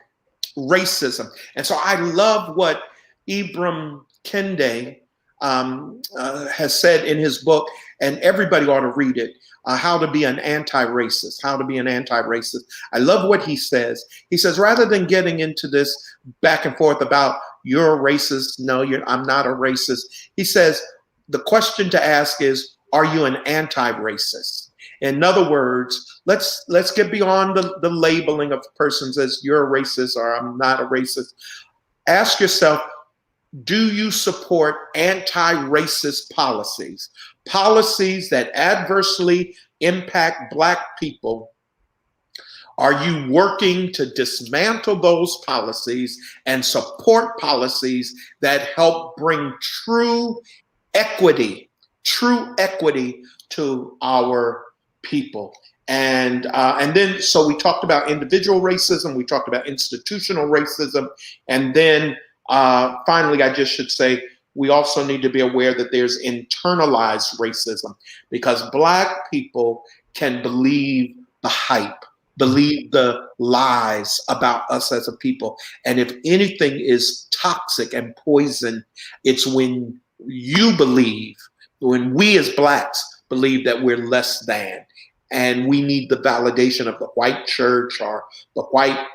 racism. And so I love what Ibram Kendi has said in his book, and everybody ought to read it, How to Be an Anti-Racist, How to Be an Anti-Racist. I love what he says. He says, rather than getting into this back and forth about you're a racist, no, I'm not a racist, he says, the question to ask is, are you an anti-racist? In other words, let's get beyond the labeling of persons as you're a racist or I'm not a racist. Ask yourself, do you support anti-racist policies? Policies that adversely impact Black people? Are you working to dismantle those policies and support policies that help bring true equity to our people? And then, so we talked about individual racism, we talked about institutional racism, and then finally, I just should say, we also need to be aware that there's internalized racism, because Black people can believe the hype, believe the lies about us as a people. And if anything is toxic and poison, it's when we as Blacks believe that we're less than. And we need the validation of the white church or the white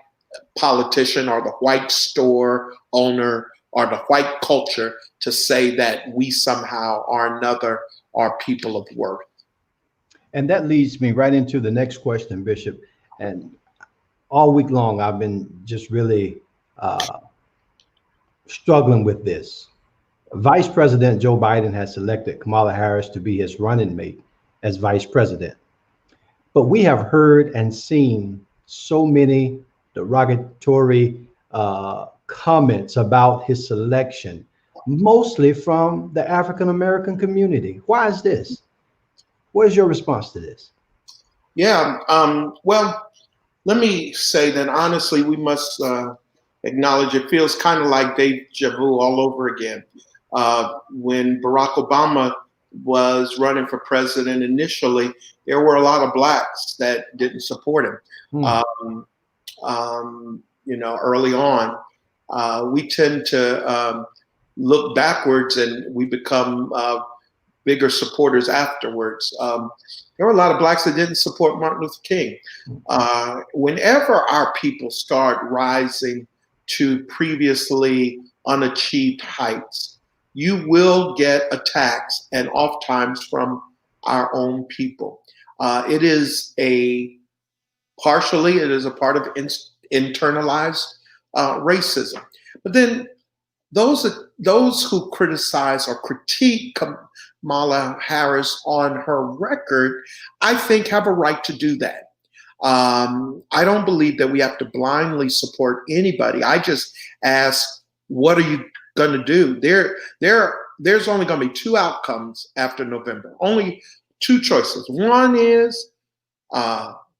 politician or the white store owner or the white culture to say that we somehow are people of worth. And that leads me right into the next question, Bishop. And all week long, I've been just really struggling with this. Vice President Joe Biden has selected Kamala Harris to be his running mate as vice president. But we have heard and seen so many derogatory comments about his selection, mostly from the African-American community. Why is this? What is your response to this? Yeah, well, let me say that honestly, we must acknowledge it feels kind of like deja vu all over again. When Barack Obama was running for president initially, there were a lot of Blacks that didn't support him. Early on, we tend to look backwards and we become bigger supporters afterwards. There were a lot of Blacks that didn't support Martin Luther King. Whenever our people start rising to previously unachieved heights, you will get attacks, and oftentimes from our own people. It is a part of internalized racism. But then those who criticize or critique Kamala Harris on her record, I think have a right to do that. I don't believe that we have to blindly support anybody. I just ask, what are you going to do? There's only going to be two outcomes after November. Only two choices. One is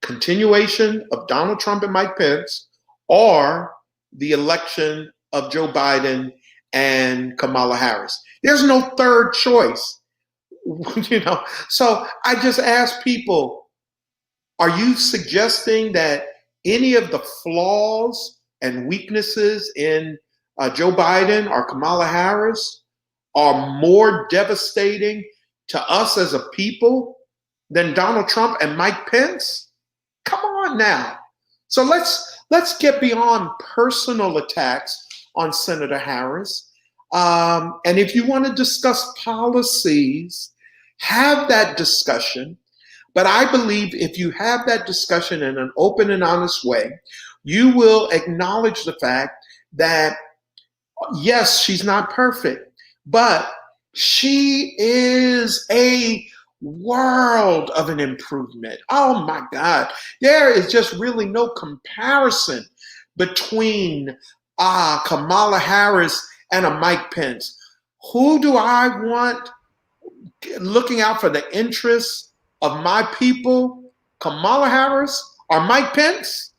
continuation of Donald Trump and Mike Pence, or the election of Joe Biden and Kamala Harris. There's no third choice. You know, so I just ask people, are you suggesting that any of the flaws and weaknesses in Joe Biden or Kamala Harris are more devastating to us as a people than Donald Trump and Mike Pence? Come on now. So let's get beyond personal attacks on Senator Harris. And if you want to discuss policies, have that discussion. But I believe if you have that discussion in an open and honest way, you will acknowledge the fact that, yes, she's not perfect, but she is a world of an improvement. Oh my God. There is just really no comparison between Kamala Harris and a Mike Pence. Who do I want looking out for the interests of my people? Kamala Harris or Mike Pence?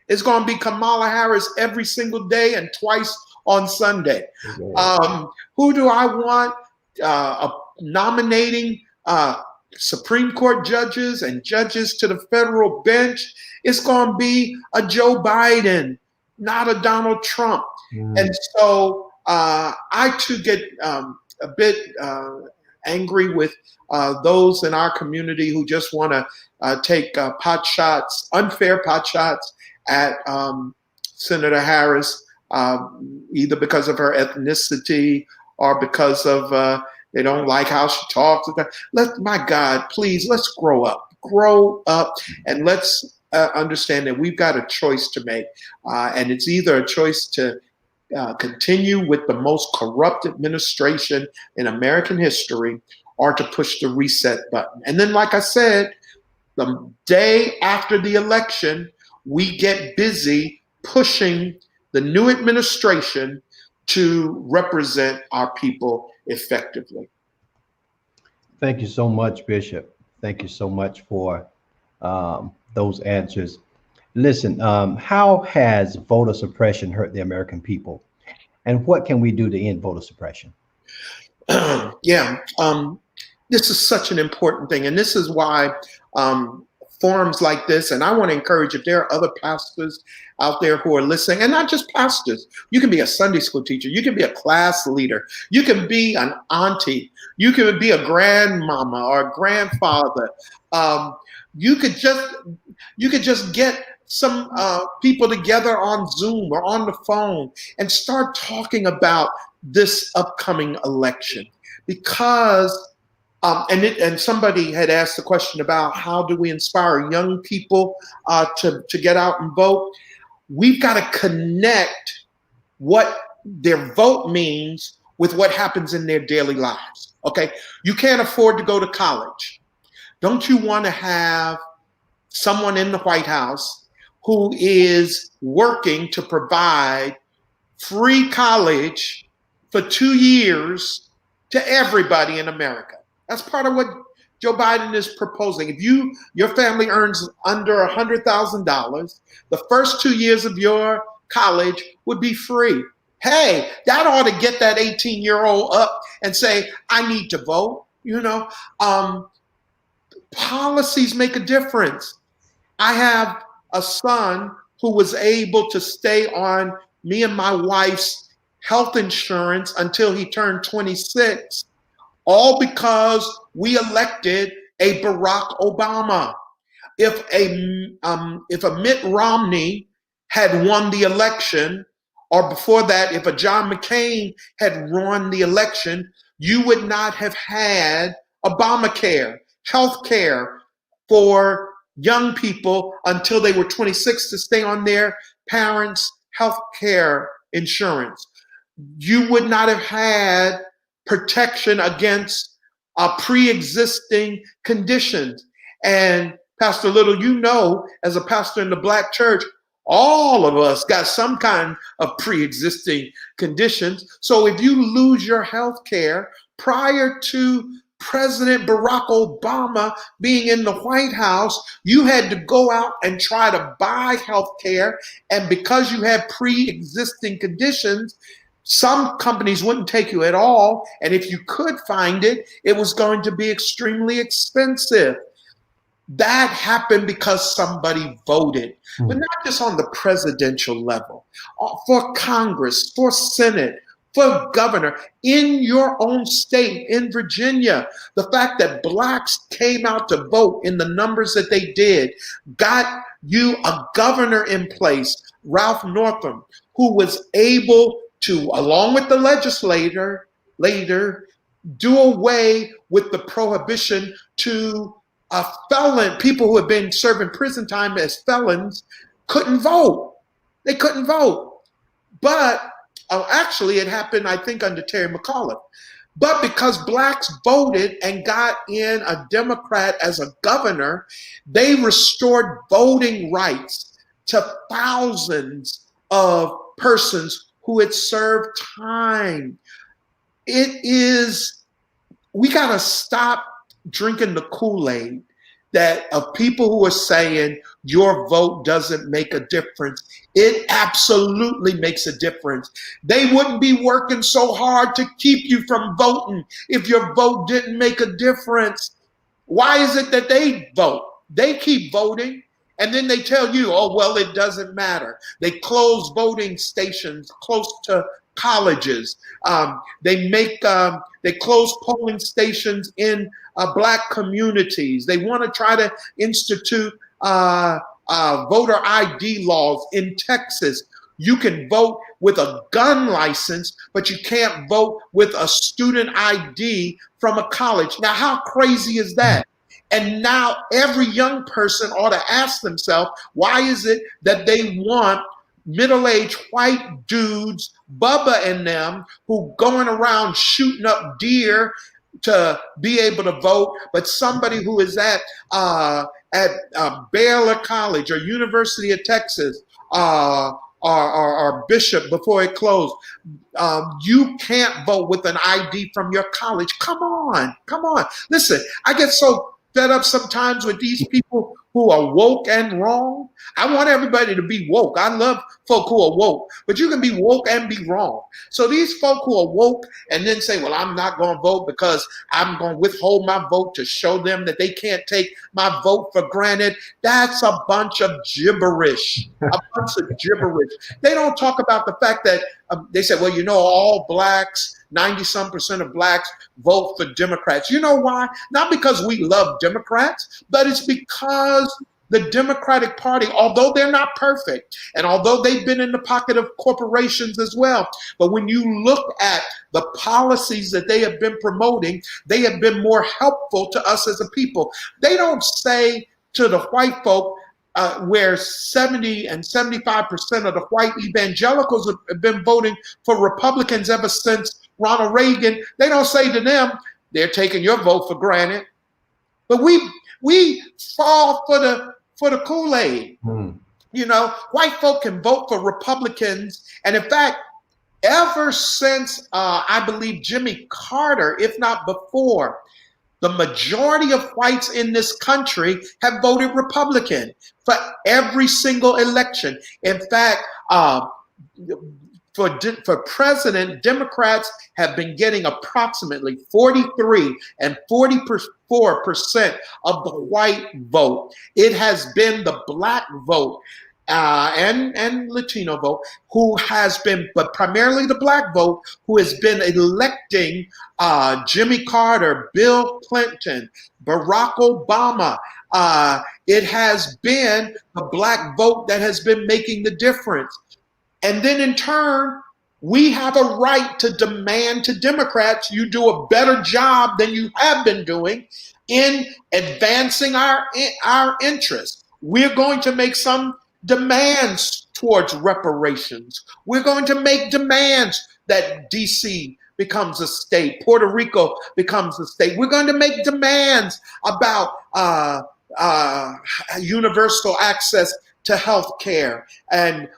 It's going to be Kamala Harris every single day and twice on Sunday. Who do I want nominating Supreme Court judges and judges to the federal bench? It's going to be a Joe Biden, not a Donald Trump. And so I too get a bit angry with those in our community who just want to take pot shots, unfair pot shots at Senator Harris, either because of her ethnicity or because of they don't like how she talks. My God, please, let's grow up, and let's understand that we've got a choice to make, and it's either a choice to continue with the most corrupt administration in American history, or to push the reset button. And then, like I said, the day after the election, we get busy pushing the new administration to represent our people effectively. Thank you so much, Bishop. Thank you so much for those answers. Listen, how has voter suppression hurt the American people? And what can we do to end voter suppression? This is such an important thing. And this is why forums like this, and I want to encourage, if there are other pastors out there who are listening, and not just pastors, you can be a Sunday school teacher, you can be a class leader, you can be an auntie, you can be a grandmama or a grandfather. You could just get some people together on Zoom or on the phone and start talking about this upcoming election, because and somebody had asked the question about how do we inspire young people to get out and vote. We've got to connect what their vote means with what happens in their daily lives. Okay, you can't afford to go to college. Don't you want to have someone in the White House who is working to provide free college for 2 years to everybody in America? That's part of what Joe Biden is proposing. If your family earns under $100,000, the first 2 years of your college would be free. Hey, that ought to get that 18-year-old up and say, I need to vote. Policies make a difference. I have a son who was able to stay on me and my wife's health insurance until he turned 26, all because we elected a Barack Obama. If a Mitt Romney had won the election, or before that, if a John McCain had won the election, you would not have had Obamacare, health care for young people until they were 26 to stay on their parents' health care insurance. You would not have had protection against pre-existing conditions. And Pastor Little, as a pastor in the Black church, all of us got some kind of pre-existing conditions. So if you lose your health care prior to President Barack Obama being in the White House, you had to go out and try to buy health care. And because you had pre-existing conditions, Some companies wouldn't take you at all. And if you could find it, it was going to be extremely expensive. That happened because somebody voted, but not just on the presidential level, for Congress, for Senate, for governor, in your own state, in Virginia. The fact that blacks came out to vote in the numbers that they did got you a governor in place, Ralph Northam, who was able to, along with the legislator, later do away with the prohibition to people who had been serving prison time as felons couldn't vote. They couldn't vote. But actually, it happened, I think, under Terry McAuliffe. But because blacks voted and got in a Democrat as a governor, they restored voting rights to thousands of persons who had served time. We got to stop drinking the Kool-Aid that of people who are saying your vote doesn't make a difference. It absolutely makes a difference. They wouldn't be working so hard to keep you from voting if your vote didn't make a difference. Why is it that they vote? They keep voting, and then they tell you, oh, well, it doesn't matter. They close voting stations close to colleges. They close polling stations in black communities. They want to try to institute voter ID laws in Texas. You can vote with a gun license, but you can't vote with a student ID from a college. Now, how crazy is that? And now every young person ought to ask themselves, why is it that they want middle-aged white dudes, Bubba and them, who going around shooting up deer to be able to vote, but somebody who is at Baylor College or University of Texas or Bishop before it closed, you can't vote with an ID from your college. Come on. Listen, I get so fed up sometimes with these people who are woke and wrong. I want everybody to be woke. I love folk who are woke, but you can be woke and be wrong. So these folk who are woke and then say, well, I'm not going to vote because I'm going to withhold my vote to show them that they can't take my vote for granted. That's a bunch of gibberish, They don't talk about the fact that they said, well, all blacks, 90-some% of blacks vote for Democrats. You know why? Not because we love Democrats, but it's because the Democratic Party, although they're not perfect, and although they've been in the pocket of corporations as well, but when you look at the policies that they have been promoting, they have been more helpful to us as a people. They don't say to the white folk, where 70 and 75% of the white evangelicals have been voting for Republicans ever since Ronald Reagan, they don't say to them, they're taking your vote for granted. But we fall for the Kool-Aid. White folk can vote for Republicans. And in fact, ever since, I believe, Jimmy Carter, if not before, the majority of whites in this country have voted Republican for every single election. In fact, for president, Democrats have been getting approximately 43 and 44% of the white vote. It has been the black vote and Latino vote who has been, but primarily the black vote, who has been electing Jimmy Carter, Bill Clinton, Barack Obama. It has been the black vote that has been making the difference. And then in turn, we have a right to demand to Democrats, you do a better job than you have been doing in advancing our interests. We're going to make some demands towards reparations. We're going to make demands that DC becomes a state, Puerto Rico becomes a state. We're going to make demands about universal access to health care and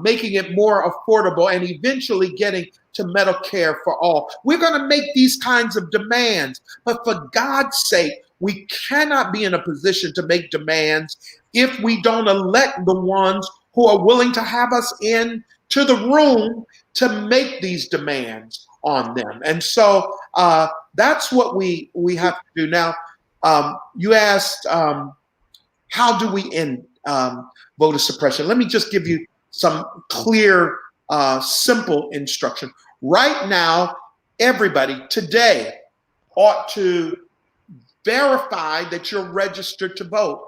making it more affordable and eventually getting to Medicare for all. We're going to make these kinds of demands, but for God's sake, we cannot be in a position to make demands if we don't elect the ones who are willing to have us in to the room to make these demands on them. And so that's what we have to do. Now, you asked, how do we end voter suppression? Let me just give you some clear, simple instruction. Right now, everybody today ought to verify that you're registered to vote.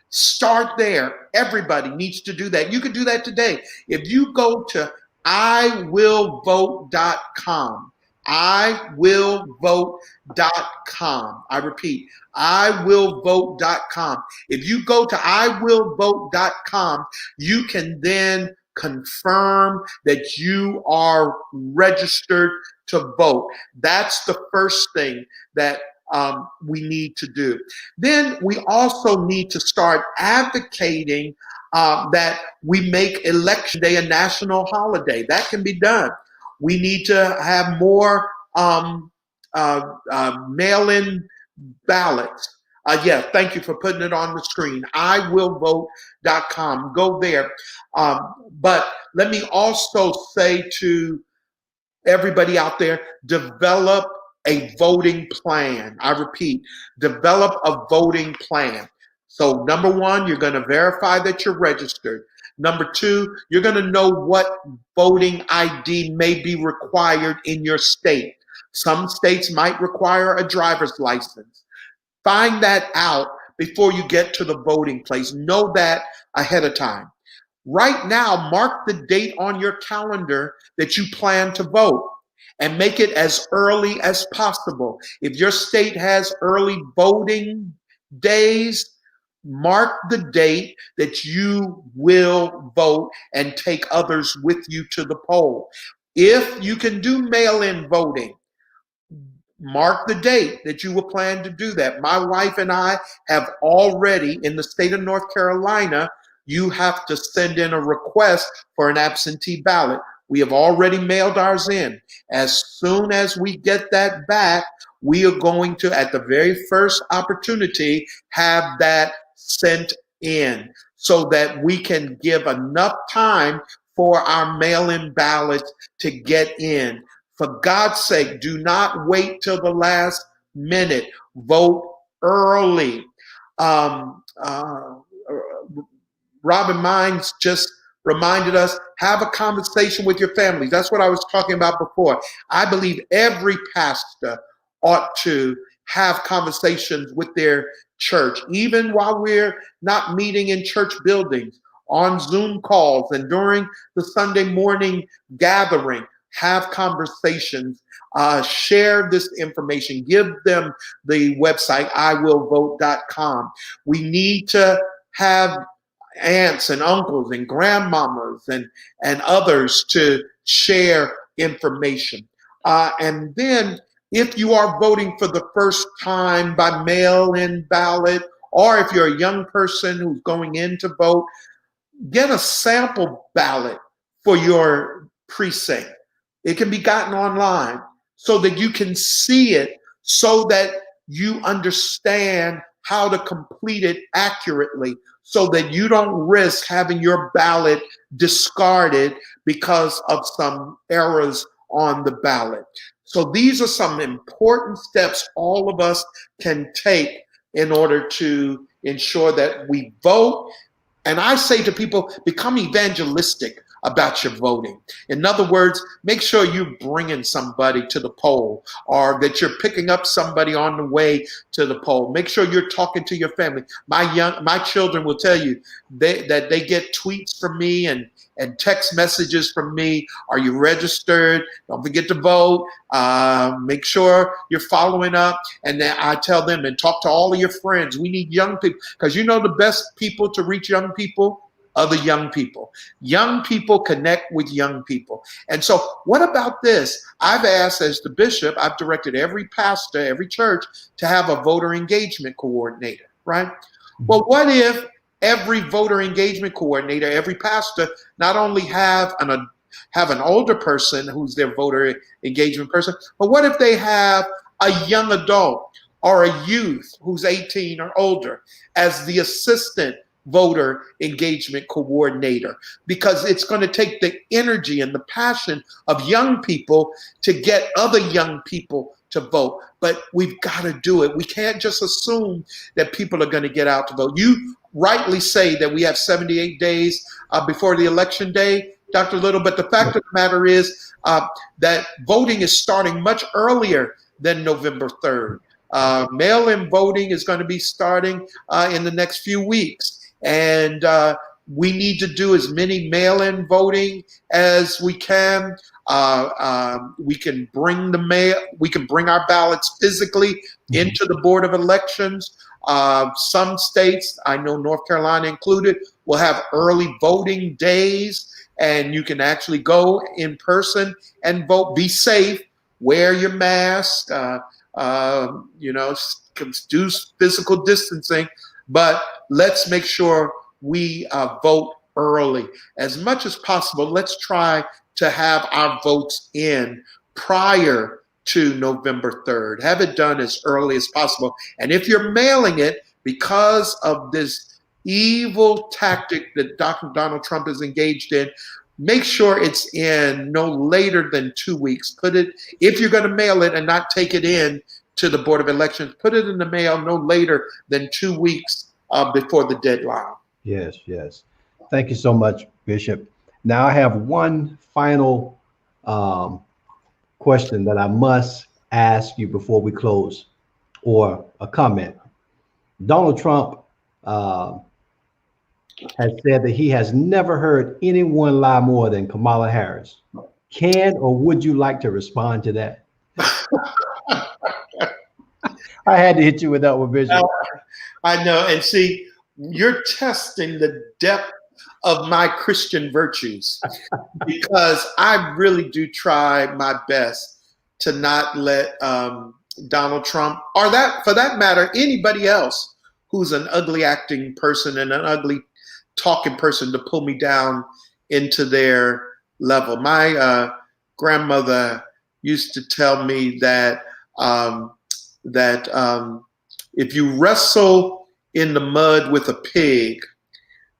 Start there. Everybody needs to do that. You can do that today. If you go to iwillvote.com, iwillvote.com. I repeat, iwillvote.com. If you go to iwillvote.com, you can then confirm that you are registered to vote. That's the first thing that we need to do. Then we also need to start advocating that we make Election Day a national holiday. That can be done. We need to have more mail-in ballots. Yeah, thank you for putting it on the screen. iwillvote.com. Go there. But let me also say to everybody out there, develop a voting plan. I repeat, develop a voting plan. So number one, you're going to verify that you're registered. Number two, you're going to know what voting ID may be required in your state. Some states might require a driver's license. Find that out before you get to the voting place. Know that ahead of time. Right now, mark the date on your calendar that you plan to vote and make it as early as possible. If your state has early voting days, mark the date that you will vote and take others with you to the poll. If you can do mail-in voting, mark the date that you will plan to do that. My wife and I have already, in the state of North Carolina, you have to send in a request for an absentee ballot. We have already mailed ours in. As soon as we get that back, we are going to, at the very first opportunity, have that sent in so that we can give enough time for our mail-in ballots to get in. For God's sake, do not wait till the last minute. Vote early. Robin Mines just reminded us, have a conversation with your families. That's what I was talking about before. I believe every pastor ought to have conversations with their church, even while we're not meeting in church buildings, on Zoom calls and during the Sunday morning gathering. Have conversations, share this information, give them the website, iwillvote.com. We need to have aunts and uncles and grandmamas and others to share information. And then if you are voting for the first time by mail-in ballot, or if you're a young person who's going in to vote, get a sample ballot for your precinct. It can be gotten online so that you can see it, so that you understand how to complete it accurately, so that you don't risk having your ballot discarded because of some errors on the ballot. So these are some important steps all of us can take in order to ensure that we vote. And I say to people, become evangelistic about your voting. In other words, make sure you're bringing somebody to the poll, or that you're picking up somebody on the way to the poll. Make sure you're talking to your family. My children will tell you that they get tweets from me and text messages from me. Are you registered? Don't forget to vote. Make sure you're following up. And then I tell them, and talk to all of your friends. We need young people, because you know the best people to reach young people? Other young people. Young people connect with young people. And so what about this? I've asked, as the bishop, I've directed every pastor, every church to have a voter engagement coordinator, right? Well, what if every voter engagement coordinator, every pastor, not only have an older person who's their voter engagement person, but what if they have a young adult or a youth who's 18 or older as the assistant voter engagement coordinator, because it's going to take the energy and the passion of young people to get other young people to vote. But we've got to do it. We can't just assume that people are going to get out to vote. You rightly say that we have 78 days before the election day, Dr. Little, but the fact of the matter is that voting is starting much earlier than November 3rd. Mail-in voting is going to be starting in the next few weeks. And we need to do as many mail-in voting as we can. We can bring our ballots physically into the Board of Elections. Some states, I know North Carolina included, will have early voting days, and you can actually go in person and vote. Be safe, wear your mask, do physical distancing, but let's make sure we vote early. As much as possible, let's try to have our votes in prior to November 3rd. Have it done as early as possible. And if you're mailing it, because of this evil tactic that Dr. Donald Trump is engaged in, make sure it's in no later than 2 weeks. If you're going to mail it and not take it in to the Board of Elections, put it in the mail no later than 2 weeks before the deadline. Yes, yes. Thank you so much, Bishop. Now I have one final question that I must ask you before we close, or a comment. Donald Trump has said that he has never heard anyone lie more than Kamala Harris. Can or would you like to respond to that? I had to hit you with that one, Bishop. I know. And see, you're testing the depth of my Christian virtues, because I really do try my best to not let Donald Trump, or that, for that matter, anybody else who's an ugly acting person and an ugly talking person, to pull me down into their level. My grandmother used to tell me that if you wrestle in the mud with a pig,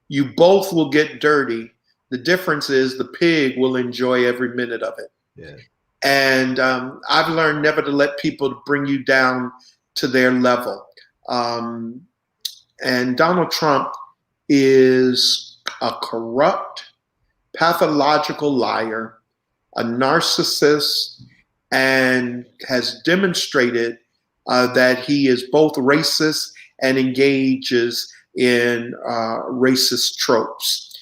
you both will get dirty. The difference is the pig will enjoy every minute of it. Yeah. And I've learned never to let people bring you down to their level. And Donald Trump is a corrupt, pathological liar, a narcissist, and has demonstrated that he is both racist and engages in racist tropes.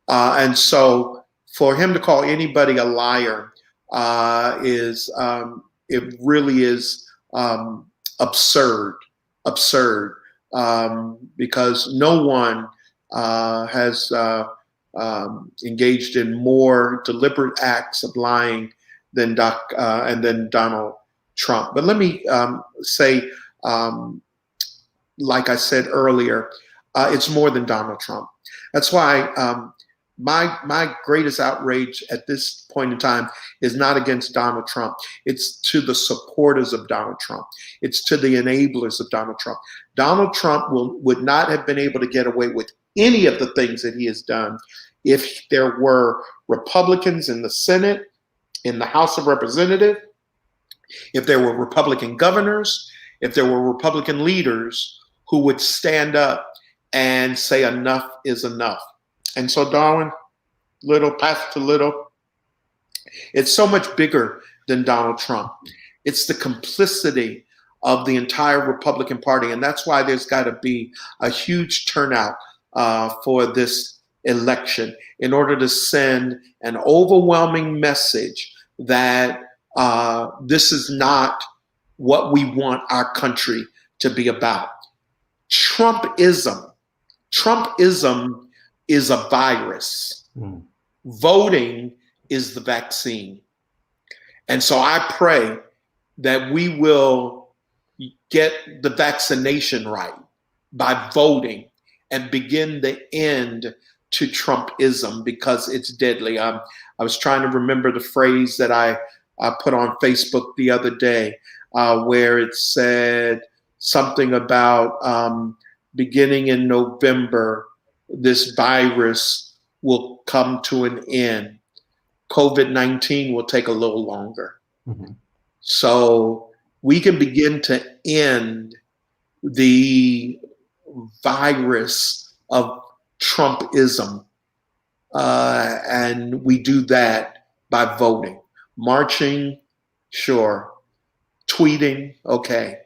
And so for him to call anybody a liar it really is absurd, because no one has engaged in more deliberate acts of lying than Donald Trump. But let me say, like I said earlier, it's more than Donald Trump. That's why my greatest outrage at this point in time is not against Donald Trump. It's to the supporters of Donald Trump. It's to the enablers of Donald Trump. Donald Trump would not have been able to get away with any of the things that he has done if there were Republicans in the Senate, in the House of Representatives, if there were Republican governors, if there were Republican leaders who would stand up and say enough is enough. And so, Darwin, Pastor Little, it's so much bigger than Donald Trump. It's the complicity of the entire Republican Party. And that's why there's got to be a huge turnout for this election in order to send an overwhelming message that this is not what we want our country to be about. Trumpism is a virus. Voting is the vaccine. And so I pray that we will get the vaccination right by voting and begin the end to Trumpism, because it's deadly. I was trying to remember the phrase that I put on Facebook the other day, where it said something about beginning in November, this virus will come to an end. COVID-19 will take a little longer. Mhm. So we can begin to end the virus of Trumpism. And we do that by voting, marching, sure, tweeting, okay,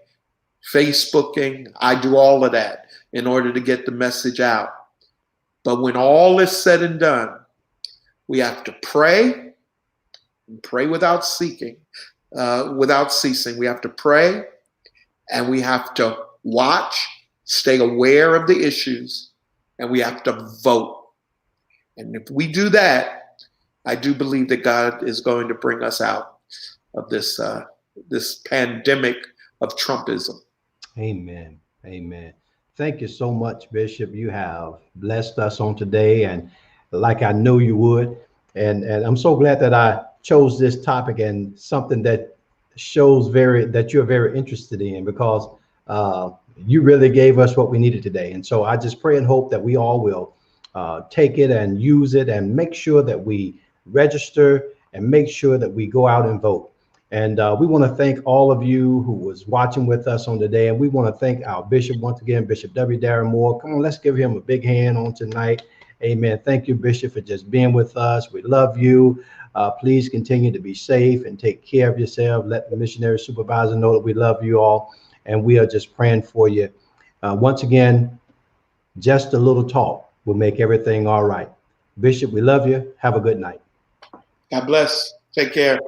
Facebooking. I do all of that in order to get the message out. But when all is said and done, we have to pray and pray without without ceasing. We have to pray and we have to watch, stay aware of the issues, and we have to vote. And if we do that, I do believe that God is going to bring us out of this pandemic of Trumpism. Amen. Amen. Thank you so much, Bishop. You have blessed us on today, and like I knew you would. And I'm so glad that I chose this topic and something that shows that you're very interested in, because you really gave us what we needed today. And so I just pray and hope that we all will take it and use it and make sure that we register and make sure that we go out and vote. And we want to thank all of you who was watching with us on today. And we want to thank our bishop once again, Bishop W. Darren Moore. Come on, let's give him a big hand on tonight. Amen. Thank you, Bishop, for just being with us. We love you. Please continue to be safe and take care of yourself. Let the missionary supervisor know that we love you all. And we are just praying for you. Once again, just a little talk will make everything all right. Bishop, we love you. Have a good night. God bless. Take care.